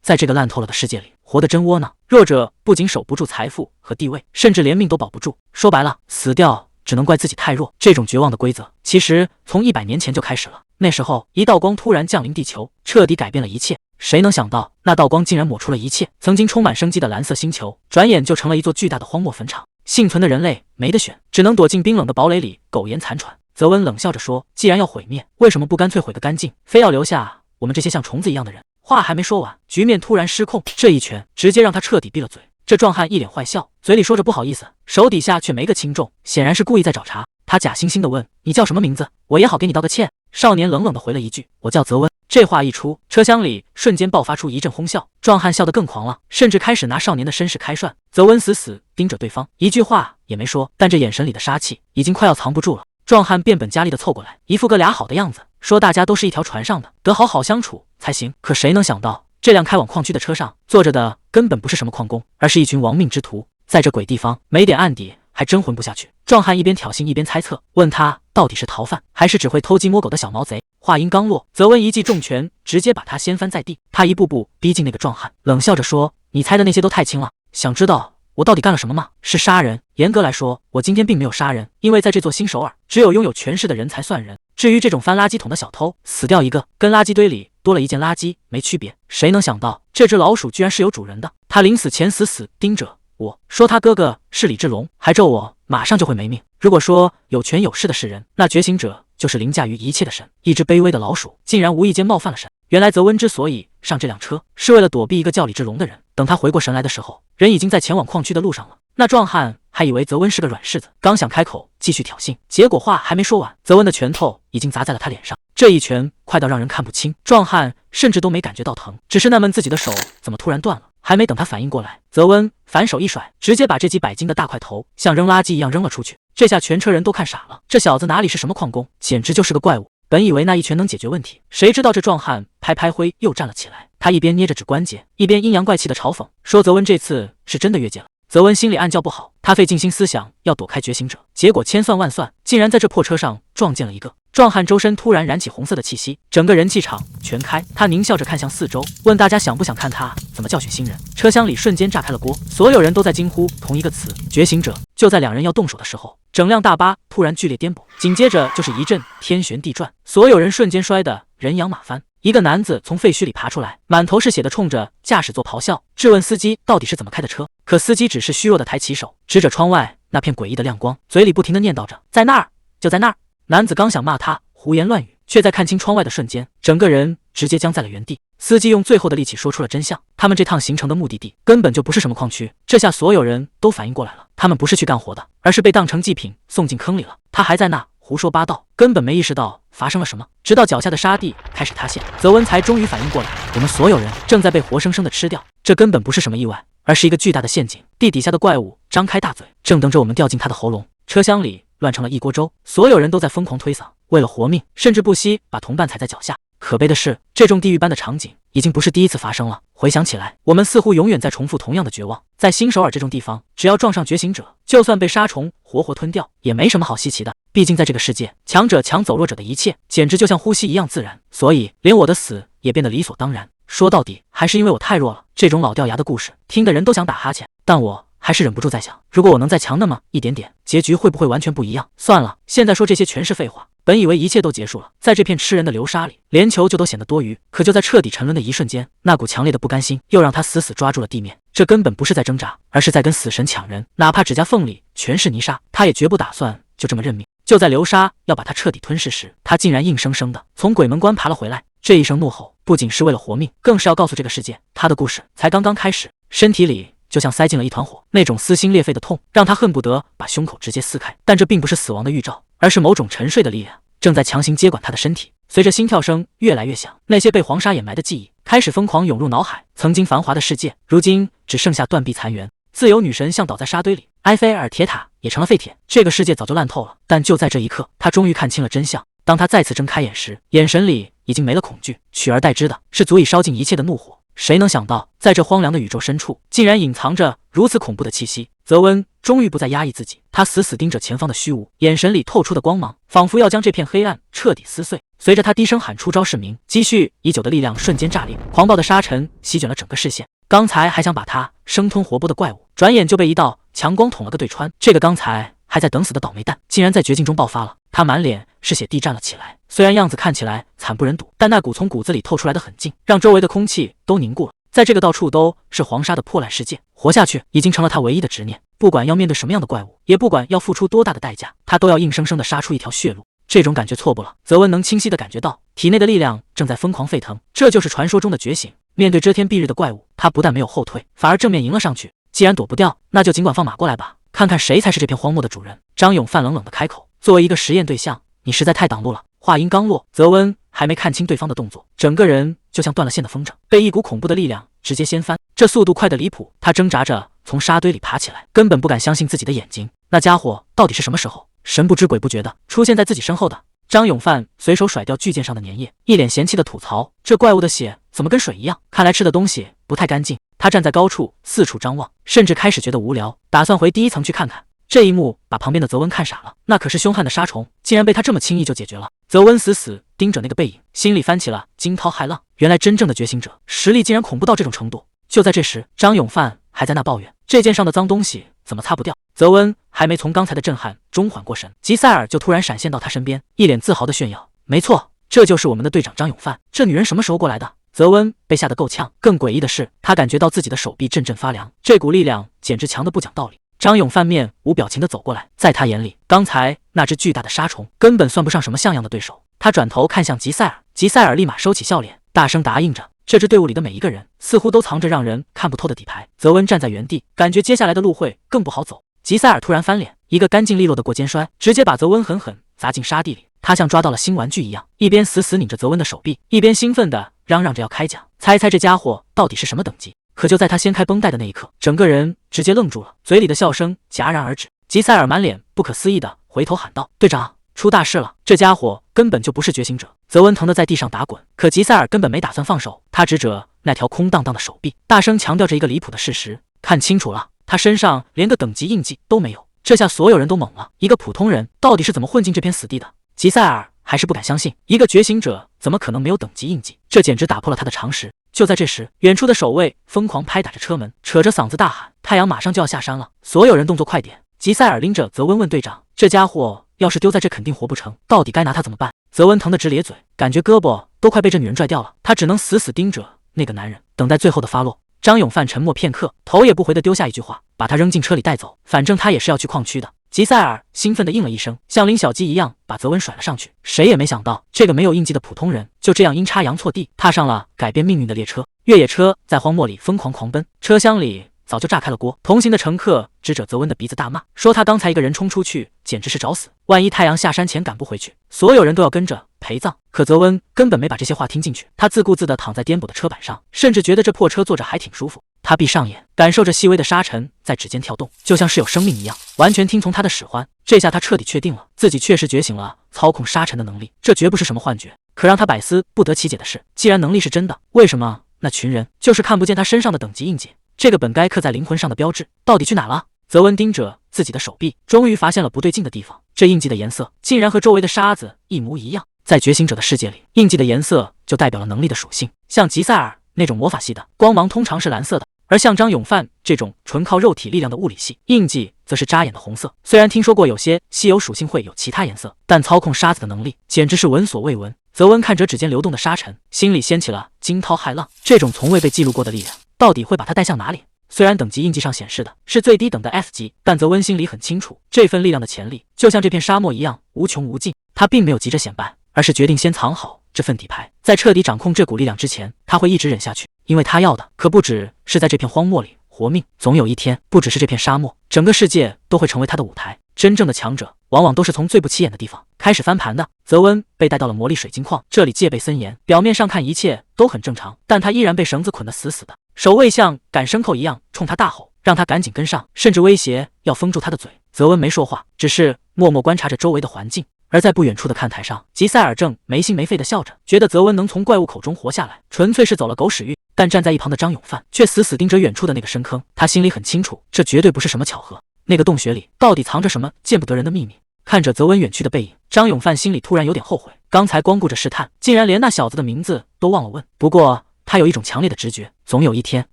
在这个烂透了的世界里，活得真窝囊。弱者不仅守不住财富和地位，甚至连命都保不住。说白了，死掉只能怪自己太弱。这种绝望的规则，其实从100年前就开始了。那时候，一道光突然降临地球，彻底改变了一切。谁能想到，那道光竟然抹除了一切。曾经充满生机的蓝色星球，转眼就成了一座巨大的荒漠坟场。幸存的人类没得选，只能躲进冰冷的堡垒里苟延残喘。泽温冷笑着说：“既然要毁灭，为什么不干脆毁个干净？非要留下我们这些像虫子一样的人？”话还没说完，局面突然失控，这一拳直接让他彻底闭了嘴。这壮汉一脸坏笑，嘴里说着不好意思，手底下却没个轻重，显然是故意在找茬。他假惺惺地问：“你叫什么名字？我也好给你道个歉。”少年冷冷地回了一句：“我叫泽温。”这话一出，车厢里瞬间爆发出一阵哄笑。壮汉笑得更狂了，甚至开始拿少年的身世开涮。泽温死死盯着对方，一句话也没说，但这眼神里的杀气已经快要藏不住了。壮汉变本加厉地凑过来，一副个俩好的样子，说大家都是一条船上的，得好好相处才行。可谁能想到，这辆开往矿区的车上坐着的根本不是什么矿工，而是一群亡命之徒。在这鬼地方，没点案底还真混不下去。壮汉一边挑衅一边猜测，问他到底是逃犯还是只会偷鸡摸狗的小毛贼。话音刚落，泽温一记重拳直接把他掀翻在地。他一步步逼近那个壮汉，冷笑着说：“你猜的那些都太轻了，想知道我到底干了什么吗？是杀人。严格来说，我今天并没有杀人，因为在这座新首尔，只有拥有权势的人才算人。至于这种翻垃圾桶的小偷，死掉一个，跟垃圾堆里多了一件垃圾没区别。谁能想到，这只老鼠居然是有主人的？他临死前死死盯着我说，他哥哥是李志龙，还咒我马上就会没命。如果说有权有势的是人，那觉醒者就是凌驾于一切的神。一只卑微的老鼠，竟然无意间冒犯了神。原来泽温之所以上这辆车，是为了躲避一个叫李志龙的人。等他回过神来的时候，人已经在前往矿区的路上了。那壮汉还以为泽温是个软柿子，刚想开口继续挑衅，结果话还没说完，泽温的拳头已经砸在了他脸上。这一拳快到让人看不清，壮汉甚至都没感觉到疼，只是纳闷自己的手怎么突然断了。还没等他反应过来，泽温反手一甩，直接把这几百斤的大块头像扔垃圾一样扔了出去。这下全车人都看傻了，这小子哪里是什么矿工，简直就是个怪物。本以为那一拳能解决问题，谁知道这壮汉拍拍灰又站了起来。他一边捏着指关节，一边阴阳怪气的嘲讽说：“泽温这次是真的越界了。”泽温心里暗叫不好，他费尽心思想要躲开觉醒者，结果千算万算，竟然在这破车上撞见了一个。壮汉周身突然燃起红色的气息，整个人气场全开。他狞笑着看向四周，问大家想不想看他怎么教训新人。车厢里瞬间炸开了锅，所有人都在惊呼同一个词：觉醒者。就在两人要动手的时候，整辆大巴突然剧烈颠簸，紧接着就是一阵天旋地转，所有人瞬间摔得人仰马翻。一个男子从废墟里爬出来，满头是血的冲着驾驶座咆哮，质问司机到底是怎么开的车。可司机只是虚弱的抬起手，指着窗外那片诡异的亮光，嘴里不停地念叨着：“在那儿，就在那儿。”男子刚想骂他胡言乱语，却在看清窗外的瞬间，整个人直接僵在了原地。司机用最后的力气说出了真相：他们这趟行程的目的地根本就不是什么矿区。这下所有人都反应过来了，他们不是去干活的，而是被当成祭品送进坑里了。他还在那胡说八道，根本没意识到发生了什么。直到脚下的沙地开始塌陷，泽温才终于反应过来，我们所有人正在被活生生的吃掉。这根本不是什么意外，而是一个巨大的陷阱。地底下的怪物张开大嘴，正等着我们掉进他的喉咙。车厢里乱成了一锅粥，所有人都在疯狂推搡，为了活命，甚至不惜把同伴踩在脚下。可悲的是，这种地狱般的场景已经不是第一次发生了。回想起来，我们似乎永远在重复同样的绝望。在新首尔这种地方，只要撞上觉醒者，就算被杀虫活活吞掉，也没什么好稀奇的。毕竟在这个世界，强者抢走弱者的一切，简直就像呼吸一样自然。所以，连我的死也变得理所当然。说到底，还是因为我太弱了。这种老掉牙的故事，听的人都想打哈欠，但我还是忍不住在想，如果我能再强那么一点点，结局会不会完全不一样？算了，现在说这些全是废话。本以为一切都结束了，在这片吃人的流沙里，连求救都显得多余。可就在彻底沉沦的一瞬间，那股强烈的不甘心又让他死死抓住了地面。这根本不是在挣扎，而是在跟死神抢人。哪怕指甲缝里全是泥沙，他也绝不打算就这么认命。就在流沙要把他彻底吞噬时，他竟然硬生生的从鬼门关爬了回来。这一声怒吼，不仅是为了活命，更是要告诉这个世界，他的故事才刚刚开始。身体里就像塞进了一团火，那种撕心裂肺的痛让他恨不得把胸口直接撕开。但这并不是死亡的预兆，而是某种沉睡的力量正在强行接管他的身体。随着心跳声越来越响，那些被黄沙掩埋的记忆开始疯狂涌入脑海。曾经繁华的世界，如今只剩下断壁残垣。自由女神像倒在沙堆里，埃菲尔铁塔也成了废铁。这个世界早就烂透了。但就在这一刻，他终于看清了真相。当他再次睁开眼时，眼神里已经没了恐惧，取而代之的是足以烧尽一切的怒火。谁能想到，在这荒凉的宇宙深处，竟然隐藏着如此恐怖的气息？泽温终于不再压抑自己，他死死盯着前方的虚无，眼神里透出的光芒，仿佛要将这片黑暗彻底撕碎。随着他低声喊出招式名，积蓄已久的力量瞬间炸裂，狂暴的沙尘席卷了整个视线。刚才还想把他生吞活剥的怪物，转眼就被一道强光捅了个对穿。这个刚才还在等死的倒霉蛋，竟然在绝境中爆发了。他满脸是血地站了起来，虽然样子看起来惨不忍睹，但那股从骨子里透出来的狠劲，让周围的空气都凝固了。在这个到处都是黄沙的破烂世界，活下去已经成了他唯一的执念。不管要面对什么样的怪物，也不管要付出多大的代价，他都要硬生生地杀出一条血路。这种感觉错不了，泽温能清晰地感觉到体内的力量正在疯狂沸腾，这就是传说中的觉醒。面对遮天蔽日的怪物，他不但没有后退，反而正面迎了上去。既然躲不掉，那就尽管放马过来吧，看看谁才是这片荒漠的主人。张永范冷冷地开口，作为一个实验对象，你实在太挡路了。话音刚落，泽温还没看清对方的动作，整个人就像断了线的风筝，被一股恐怖的力量直接掀翻，这速度快得离谱。他挣扎着从沙堆里爬起来，根本不敢相信自己的眼睛。那家伙到底是什么时候神不知鬼不觉的出现在自己身后的？张永范随手甩掉巨剑上的粘液，一脸嫌弃的吐槽：这怪物的血怎么跟水一样？看来吃的东西不太干净。他站在高处四处张望，甚至开始觉得无聊，打算回第一层去看看。这一幕把旁边的泽温看傻了，那可是凶悍的沙虫，竟然被他这么轻易就解决了。泽温死死盯着那个背影，心里翻起了惊涛骇浪。原来真正的觉醒者实力竟然恐怖到这种程度。就在这时，张永范还在那抱怨这件上的脏东西怎么擦不掉。泽温还没从刚才的震撼中缓过神，吉塞尔就突然闪现到他身边，一脸自豪的炫耀：没错，这就是我们的队长张永范。这女人什么时候过来的？泽温被吓得够呛，更诡异的是，他感觉到自己的手臂阵阵发凉，这股力量简直强得不讲道理。张永范面无表情地走过来，在他眼里，刚才那只巨大的沙虫根本算不上什么像样的对手。他转头看向吉塞尔，吉塞尔立马收起笑脸，大声答应着。这支队伍里的每一个人似乎都藏着让人看不透的底牌。泽温站在原地，感觉接下来的路会更不好走。吉塞尔突然翻脸，一个干净利落的过肩摔，直接把泽温狠狠砸进沙地里。他像抓到了新玩具一样，一边死死拧着泽温的手臂，一边兴奋地嚷嚷着要开奖，猜猜这家伙到底是什么等级。可就在他掀开绷带的那一刻，整个人直接愣住了，嘴里的笑声戛然而止。吉塞尔满脸不可思议地回头喊道：队长，出大事了！这家伙根本就不是觉醒者。泽温疼得在地上打滚，可吉塞尔根本没打算放手，他指着那条空荡荡的手臂，大声强调着一个离谱的事实：看清楚了，他身上连个等级印记都没有。这下所有人都懵了，一个普通人到底是怎么混进这片死地的？吉塞尔还是不敢相信，一个觉醒者怎么可能没有等级印记？这简直打破了他的常识。就在这时，远处的守卫疯狂拍打着车门，扯着嗓子大喊：太阳马上就要下山了，所有人动作快点！吉塞尔拎着泽温问队长：这家伙要是丢在这肯定活不成，到底该拿他怎么办？泽温疼得直咧嘴，感觉胳膊都快被这女人拽掉了，他只能死死盯着那个男人，等待最后的发落。张永范沉默片刻，头也不回地丢下一句话：把他扔进车里带走，反正他也是要去矿区的。吉塞尔兴奋地应了一声，像拎小鸡一样把泽温甩了上去。谁也没想到，这个没有印记的普通人就这样阴差阳错地踏上了改变命运的列车。越野车在荒漠里疯狂狂奔，车厢里早就炸开了锅。同行的乘客指着泽温的鼻子大骂，说他刚才一个人冲出去简直是找死，万一太阳下山前赶不回去，所有人都要跟着陪葬。可泽温根本没把这些话听进去，他自顾自地躺在颠簸的车板上，甚至觉得这破车坐着还挺舒服。他闭上眼，感受着细微的沙尘在指尖跳动，就像是有生命一样，完全听从他的使唤。这下他彻底确定了，自己确实觉醒了操控沙尘的能力，这绝不是什么幻觉。可让他百思不得其解的是，既然能力是真的，为什么那群人就是看不见他身上的等级印记？这个本该刻在灵魂上的标志到底去哪了？泽温盯着自己的手臂，终于发现了不对劲的地方，这印记的颜色竟然和周围的沙子一模一样。在觉醒者的世界里，印记的颜色就代表了能力的属性，像吉塞尔那种魔法系的光芒通常是蓝色的，而像张永范这种纯靠肉体力量的物理系印记则是扎眼的红色。虽然听说过有些稀有属性会有其他颜色，但操控沙子的能力简直是闻所未闻。泽温看着指尖流动的沙尘，心里掀起了惊涛骇浪，这种从未被记录过的力量到底会把他带向哪里？虽然等级印记上显示的是最低等的 F 级，但泽温心里很清楚，这份力量的潜力就像这片沙漠一样无穷无尽。他并没有急着显摆，而是决定先藏好这份底牌，在彻底掌控这股力量之前，他会一直忍下去，因为他要的可不只是在这片荒漠里活命，总有一天，不只是这片沙漠，整个世界都会成为他的舞台。真正的强者往往都是从最不起眼的地方开始翻盘的。泽温被带到了魔力水晶矿，这里戒备森严，表面上看一切都很正常，但他依然被绳子捆得死死的。守卫像赶牲口一样冲他大吼，让他赶紧跟上，甚至威胁要封住他的嘴。泽温没说话，只是默默观察着周围的环境。而在不远处的看台上，吉塞尔正没心没肺地笑着，觉得泽温能从怪物口中活下来，纯粹是走了狗屎运。但站在一旁的张永范却死死盯着远处的那个深坑，他心里很清楚，这绝对不是什么巧合，那个洞穴里到底藏着什么见不得人的秘密。看着泽文远去的背影，张永范心里突然有点后悔，刚才光顾着试探，竟然连那小子的名字都忘了问。不过他有一种强烈的直觉，总有一天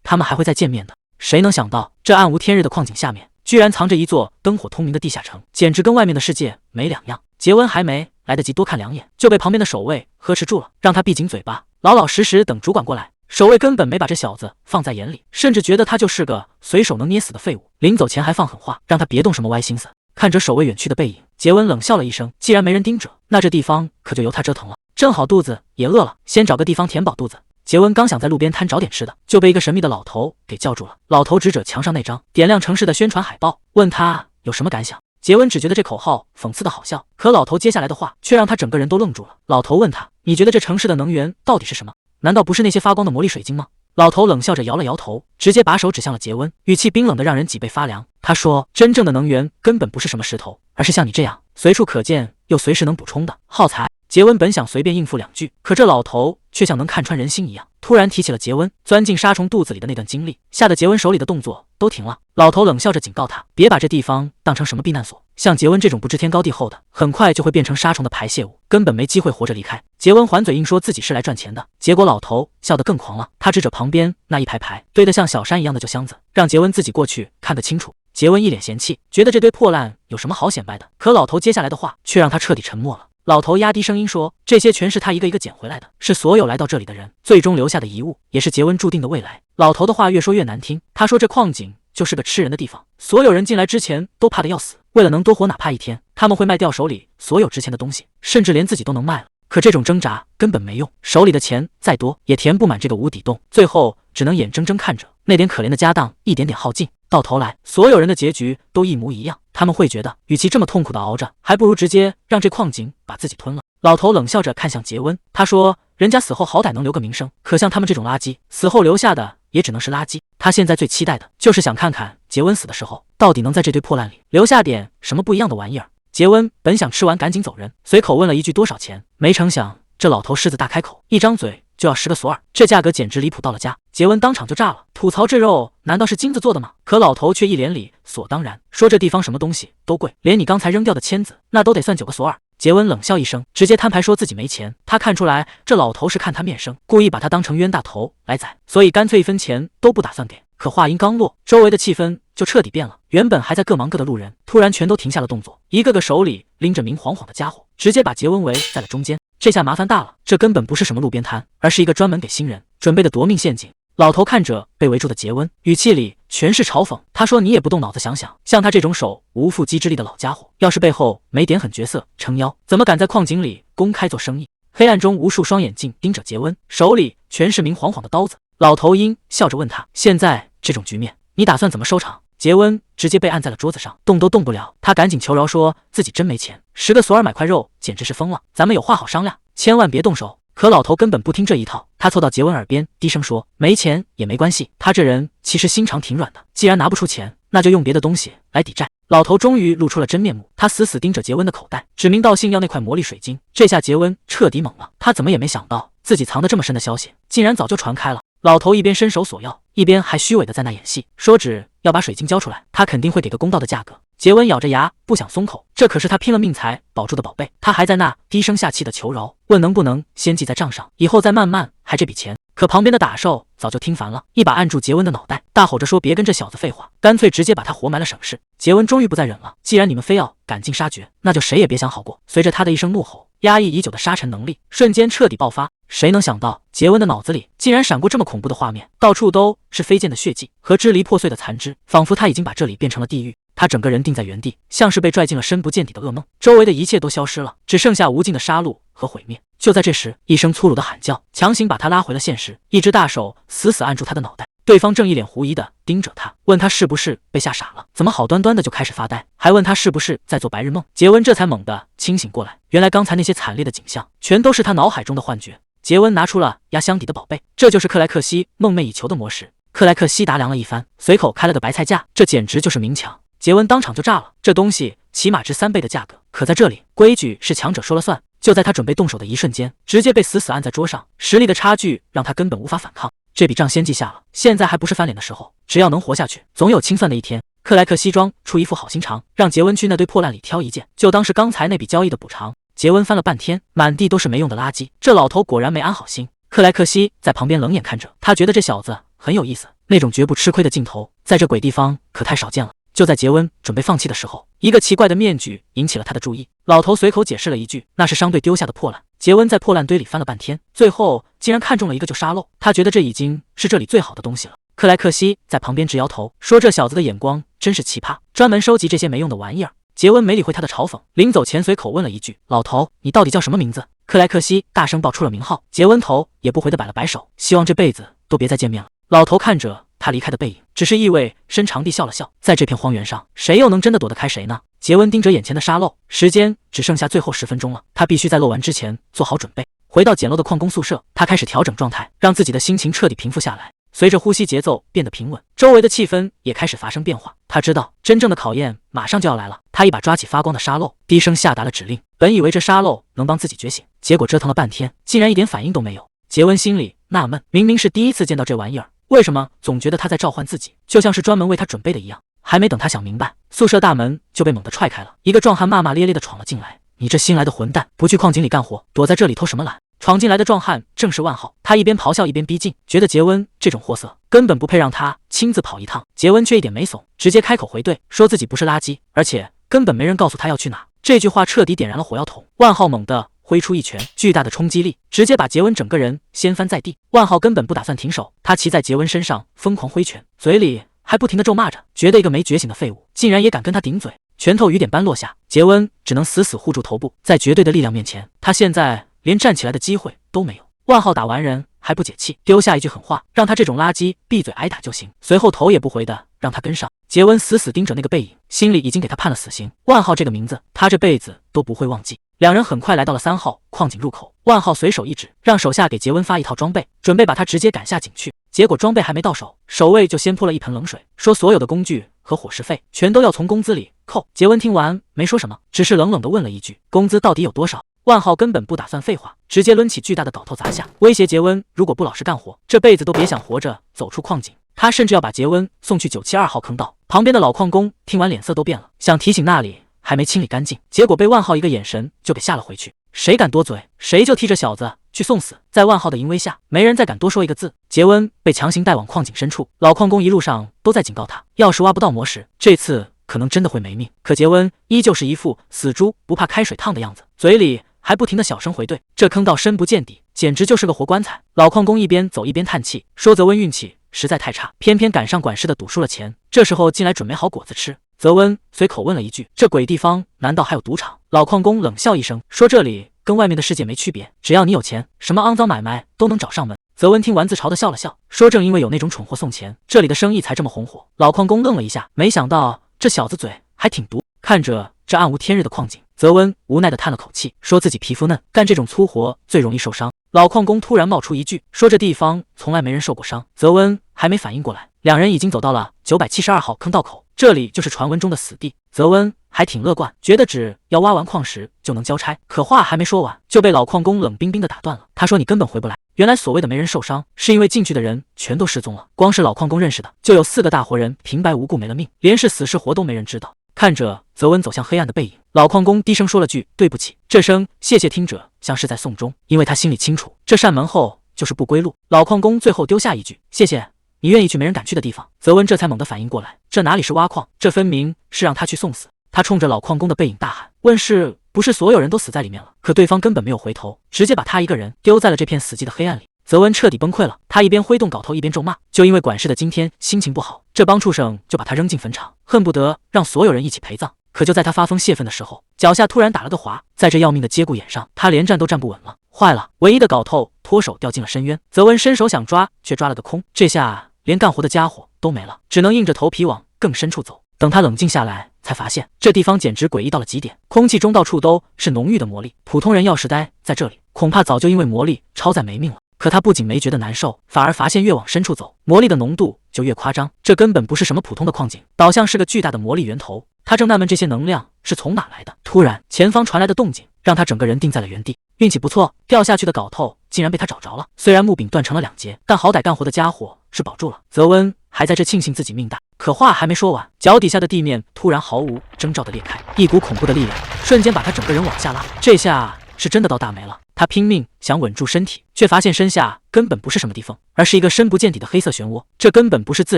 他们还会再见面的。谁能想到，这暗无天日的矿井下面居然藏着一座灯火通明的地下城，简直跟外面的世界没两样。杰文还没来得及多看两眼，就被旁边的守卫呵斥住了，让他闭紧嘴巴，老老实实等主管过来。守卫根本没把这小子放在眼里，甚至觉得他就是个随手能捏死的废物。临走前还放狠话，让他别动什么歪心思。看着守卫远去的背影，杰文冷笑了一声，既然没人盯着，那这地方可就由他折腾了。正好肚子也饿了，先找个地方填饱肚子。杰文刚想在路边摊找点吃的，就被一个神秘的老头给叫住了。老头指着墙上那张点亮城市的宣传海报，问他有什么感想。杰文只觉得这口号讽刺的好笑，可老头接下来的话却让他整个人都愣住了。老头问他，你觉得这城市的能源到底是什么？难道不是那些发光的魔力水晶吗？老头冷笑着摇了摇头，直接把手指向了杰文，语气冰冷的让人脊背发凉。他说，真正的能源根本不是什么石头，而是像你这样随处可见又随时能补充的耗材。杰文本想随便应付两句，可这老头却像能看穿人心一样，突然提起了杰文钻进杀虫肚子里的那段经历，吓得杰文手里的动作都停了。老头冷笑着警告他，别把这地方当成什么避难所，像杰文这种不知天高地厚的，很快就会变成杀虫的排泄物，根本没机会活着离开。杰文还嘴硬说自己是来赚钱的，结果老头笑得更狂了，他指着旁边那一排排堆得像小山一样的旧箱子，让杰文自己过去看个清楚。杰文一脸嫌弃，觉得这堆破烂有什么好显摆的，可老头接下来的话却让他彻底沉默了。老头压低声音说，这些全是他一个一个捡回来的，是所有来到这里的人最终留下的遗物，也是杰文注定的未来。老头的话越说越难听，他说这矿井就是个吃人的地方，所有人进来之前都怕得要死，为了能多活哪怕一天，他们会卖掉手里所有值钱的东西，甚至连自己都能卖了。可这种挣扎根本没用，手里的钱再多也填不满这个无底洞，最后只能眼睁睁看着那点可怜的家当一点点耗尽。到头来，所有人的结局都一模一样，他们会觉得，与其这么痛苦的熬着，还不如直接让这矿井把自己吞了。老头冷笑着看向杰温，他说，人家死后好歹能留个名声，可像他们这种垃圾，死后留下的也只能是垃圾。他现在最期待的就是想看看杰温死的时候，到底能在这堆破烂里留下点什么不一样的玩意儿。杰温本想吃完赶紧走人，随口问了一句多少钱，没成想这老头狮子大开口，一张嘴就要10个索尔，这价格简直离谱到了家。杰文当场就炸了，吐槽这肉难道是金子做的吗？可老头却一脸理所当然，说这地方什么东西都贵，连你刚才扔掉的签子那都得算9个索尔。杰文冷笑一声，直接摊牌说自己没钱。他看出来这老头是看他面生，故意把他当成冤大头来宰，所以干脆1分钱都不打算给。可话音刚落，周围的气氛就彻底变了，原本还在各忙各的路人突然全都停下了动作，一个个手里拎着明晃晃的家伙，直接把杰文围在了中间。这下麻烦大了，这根本不是什么路边摊，而是一个专门给新人准备的夺命陷阱。老头看着被围住的杰温，语气里全是嘲讽。他说，你也不动脑子想想，像他这种手无缚鸡之力的老家伙，要是背后没点狠角色撑腰，怎么敢在矿井里公开做生意？黑暗中无数双眼睛盯着杰温，手里全是明晃晃的刀子。老头阴笑着问他，现在这种局面你打算怎么收场？杰温直接被按在了桌子上，动都动不了。他赶紧求饶，说自己真没钱，10个索尔买块肉简直是疯了，咱们有话好商量，千万别动手。可老头根本不听这一套，他凑到杰文耳边低声说，没钱也没关系，他这人其实心肠挺软的，既然拿不出钱，那就用别的东西来抵债。老头终于露出了真面目，他死死盯着杰温的口袋，指名道姓要那块魔力水晶。这下杰温彻底懵了，他怎么也没想到自己藏得这么深的消息竟然早就传开了。老头一边伸手索要，一边还虚伪的在那演戏，说只要把水晶交出来，他肯定会给个公道的价格。杰文咬着牙不想松口，这可是他拼了命才保住的宝贝，他还在那低声下气的求饶，问能不能先记在账上，以后再慢慢还这笔钱。可旁边的打手早就听烦了，一把按住杰文的脑袋，大吼着说，别跟这小子废话，干脆直接把他活埋了省事。杰文终于不再忍了，既然你们非要赶尽杀绝，那就谁也别想好过。随着他的一声怒吼，压抑已久的沙尘能力瞬间彻底爆发。谁能想到杰文的脑子里竟然闪过这么恐怖的画面，到处都是飞溅的血迹和支离破碎的残肢，仿佛他已经把这里变成了地狱。他整个人定在原地，像是被拽进了深不见底的噩梦，周围的一切都消失了，只剩下无尽的杀戮和毁灭。就在这时，一声粗鲁的喊叫强行把他拉回了现实，一只大手死死按住他的脑袋，对方正一脸狐疑的盯着他，问他是不是被吓傻了，怎么好端端的就开始发呆，还问他是不是在做白日梦。杰文这才猛地清醒过来，原来刚才那些惨烈的景象全都是他脑海中的幻觉。杰文拿出了压箱底的宝贝，这就是克莱克西梦寐以求的魔石。克莱克西打量了一番，随口开了个白菜价，这简直就是明抢。杰文当场就炸了，这东西起码值3倍的价格，可在这里规矩是强者说了算。就在他准备动手的一瞬间，直接被死死按在桌上，实力的差距让他根本无法反抗。这笔账先记下了，现在还不是翻脸的时候，只要能活下去，总有清算的一天。克莱克西装出一副好心肠，让杰温去那堆破烂里挑一件，就当是刚才那笔交易的补偿。杰温翻了半天，满地都是没用的垃圾，这老头果然没安好心。克莱克西在旁边冷眼看着，他觉得这小子很有意思，那种绝不吃亏的劲头，在这鬼地方可太少见了。就在杰温准备放弃的时候，一个奇怪的面具引起了他的注意。老头随口解释了一句，那是商队丢下的破烂。杰温在破烂堆里翻了半天，最后竟然看中了一个就沙漏，他觉得这已经是这里最好的东西了。克莱克西在旁边直摇头，说这小子的眼光真是奇葩，专门收集这些没用的玩意儿。杰温没理会他的嘲讽，临走前随口问了一句，老头，你到底叫什么名字？克莱克西大声报出了名号，杰温头也不回的摆了摆手，希望这辈子都别再见面了。老头看着他离开的背影，只是意味深长地笑了笑。在这片荒原上，谁又能真的躲得开谁呢？杰温盯着眼前的沙漏，时间只剩下最后10分钟了，他必须在漏完之前做好准备。回到简陋的矿工宿舍，他开始调整状态，让自己的心情彻底平复下来。随着呼吸节奏变得平稳，周围的气氛也开始发生变化。他知道真正的考验马上就要来了。他一把抓起发光的沙漏，低声下达了指令。本以为这沙漏能帮自己觉醒，结果折腾了半天，竟然一点反应都没有。杰温心里纳闷，明明是第一次见到这玩意儿，为什么总觉得他在召唤自己，就像是专门为他准备的一样？还没等他想明白，宿舍大门就被猛地踹开了，一个壮汉骂骂咧咧地闯了进来。你这新来的混蛋，不去矿井里干活，躲在这里偷什么懒？闯进来的壮汉正是万浩，他一边咆哮一边逼近，觉得杰温这种货色根本不配让他亲自跑一趟。杰温却一点没怂，直接开口回怼，说自己不是垃圾，而且根本没人告诉他要去哪。这句话彻底点燃了火药桶。万浩猛地挥出一拳，巨大的冲击力直接把杰温整个人掀翻在地。万浩根本不打算停手，他骑在杰温身上疯狂挥拳，嘴里还不停地咒骂着，觉得一个没觉醒的废物竟然也敢跟他顶嘴。拳头雨点般落下，杰温只能死死护住头部，在绝对的力量面前，他现在连站起来的机会都没有。万浩打完人还不解气，丢下一句狠话，让他这种垃圾闭嘴挨打就行，随后头也不回的让他跟上。杰温死死盯着那个背影，心里已经给他判了死刑。万浩这个名字他这辈子都不会忘记。两人很快来到了3号矿井入口，万浩随手一指，让手下给杰温发一套装备，准备把他直接赶下井去。结果装备还没到手，守卫就先泼了一盆冷水，说所有的工具和伙食费全都要从工资里扣。杰温听完没说什么，只是冷冷地问了一句，工资到底有多少？万浩根本不打算废话，直接抡起巨大的镐头砸下，威胁杰温如果不老实干活，这辈子都别想活着走出矿井。他甚至要把杰温送去972号坑道。旁边的老矿工听完脸色都变了，想提醒那里还没清理干净，结果被万浩一个眼神就给吓了回去。谁敢多嘴，谁就替这小子去送死。在万浩的淫威下，没人再敢多说一个字。杰温被强行带往矿井深处，老矿工一路上都在警告他，要是挖不到魔石，这次可能真的会没命。可杰温依旧是一副死猪不怕开水烫的样子，嘴里还不停的小声回怼，这坑道深不见底，简直就是个活棺材。老矿工一边走一边叹气，说泽温运气实在太差，偏偏赶上管事的赌输了钱，这时候进来准没好果子吃。泽温随口问了一句，这鬼地方难道还有赌场？老矿工冷笑一声，说这里跟外面的世界没区别，只要你有钱，什么肮脏买卖都能找上门。泽温听完自嘲的笑了笑，说正因为有那种蠢货送钱，这里的生意才这么红火。老矿工愣了一下，没想到这小子嘴还挺毒。看着这暗无天日的矿井，泽温无奈地叹了口气，说自己皮肤嫩，干这种粗活最容易受伤。老矿工突然冒出一句，说这地方从来没人受过伤。泽温还没反应过来，两人已经走到了972号坑道口，这里就是传闻中的死地。泽温还挺乐观，觉得只要挖完矿石就能交差，可话还没说完，就被老矿工冷冰冰地打断了。他说你根本回不来。原来所谓的没人受伤，是因为进去的人全都失踪了，光是老矿工认识的就有4个大活人平白无故没了命，连是死是活都没人知道。看着泽温走向黑暗的背影，老矿工低声说了句对不起，这声谢谢听着像是在送终，因为他心里清楚这扇门后就是不归路。老矿工最后丢下一句，谢谢你愿意去没人敢去的地方。泽温这才猛地反应过来，这哪里是挖矿，这分明是让他去送死。他冲着老矿工的背影大喊，问是不是所有人都死在里面了？可对方根本没有回头，直接把他一个人丢在了这片死寂的黑暗里。泽温彻底崩溃了，他一边挥动镐头一边咒骂，就因为管事的今天心情不好，这帮畜生就把他扔进坟场，恨不得让所有人一起陪葬。可就在他发疯泄愤的时候，脚下突然打了个滑，在这要命的节骨眼上，他连站都站不稳了。坏了，唯一的镐头脱手掉进了深渊。泽温伸手想抓，却抓了个空，这下连干活的家伙都没了，只能硬着头皮往更深处走。等他冷静下来，才发现这地方简直诡异到了极点，空气中到处都是浓郁的魔力，普通人要是待在这里，恐怕早就因为魔力超载没命了。可他不仅没觉得难受，反而发现越往深处走，魔力的浓度就越夸张。这根本不是什么普通的矿井，倒像是个巨大的魔力源头。他正纳闷这些能量是从哪来的，突然前方传来的动静，让他整个人定在了原地。运气不错，掉下去的镐头竟然被他找着了。虽然木柄断成了2截，但好歹干活的家伙是保住了。泽温还在这庆幸自己命大，可话还没说完，脚底下的地面突然毫无征兆的裂开，一股恐怖的力量瞬间把他整个人往下拉。这下是真的到大没了。他拼命想稳住身体，却发现身下根本不是什么地缝，而是一个深不见底的黑色漩涡。这根本不是自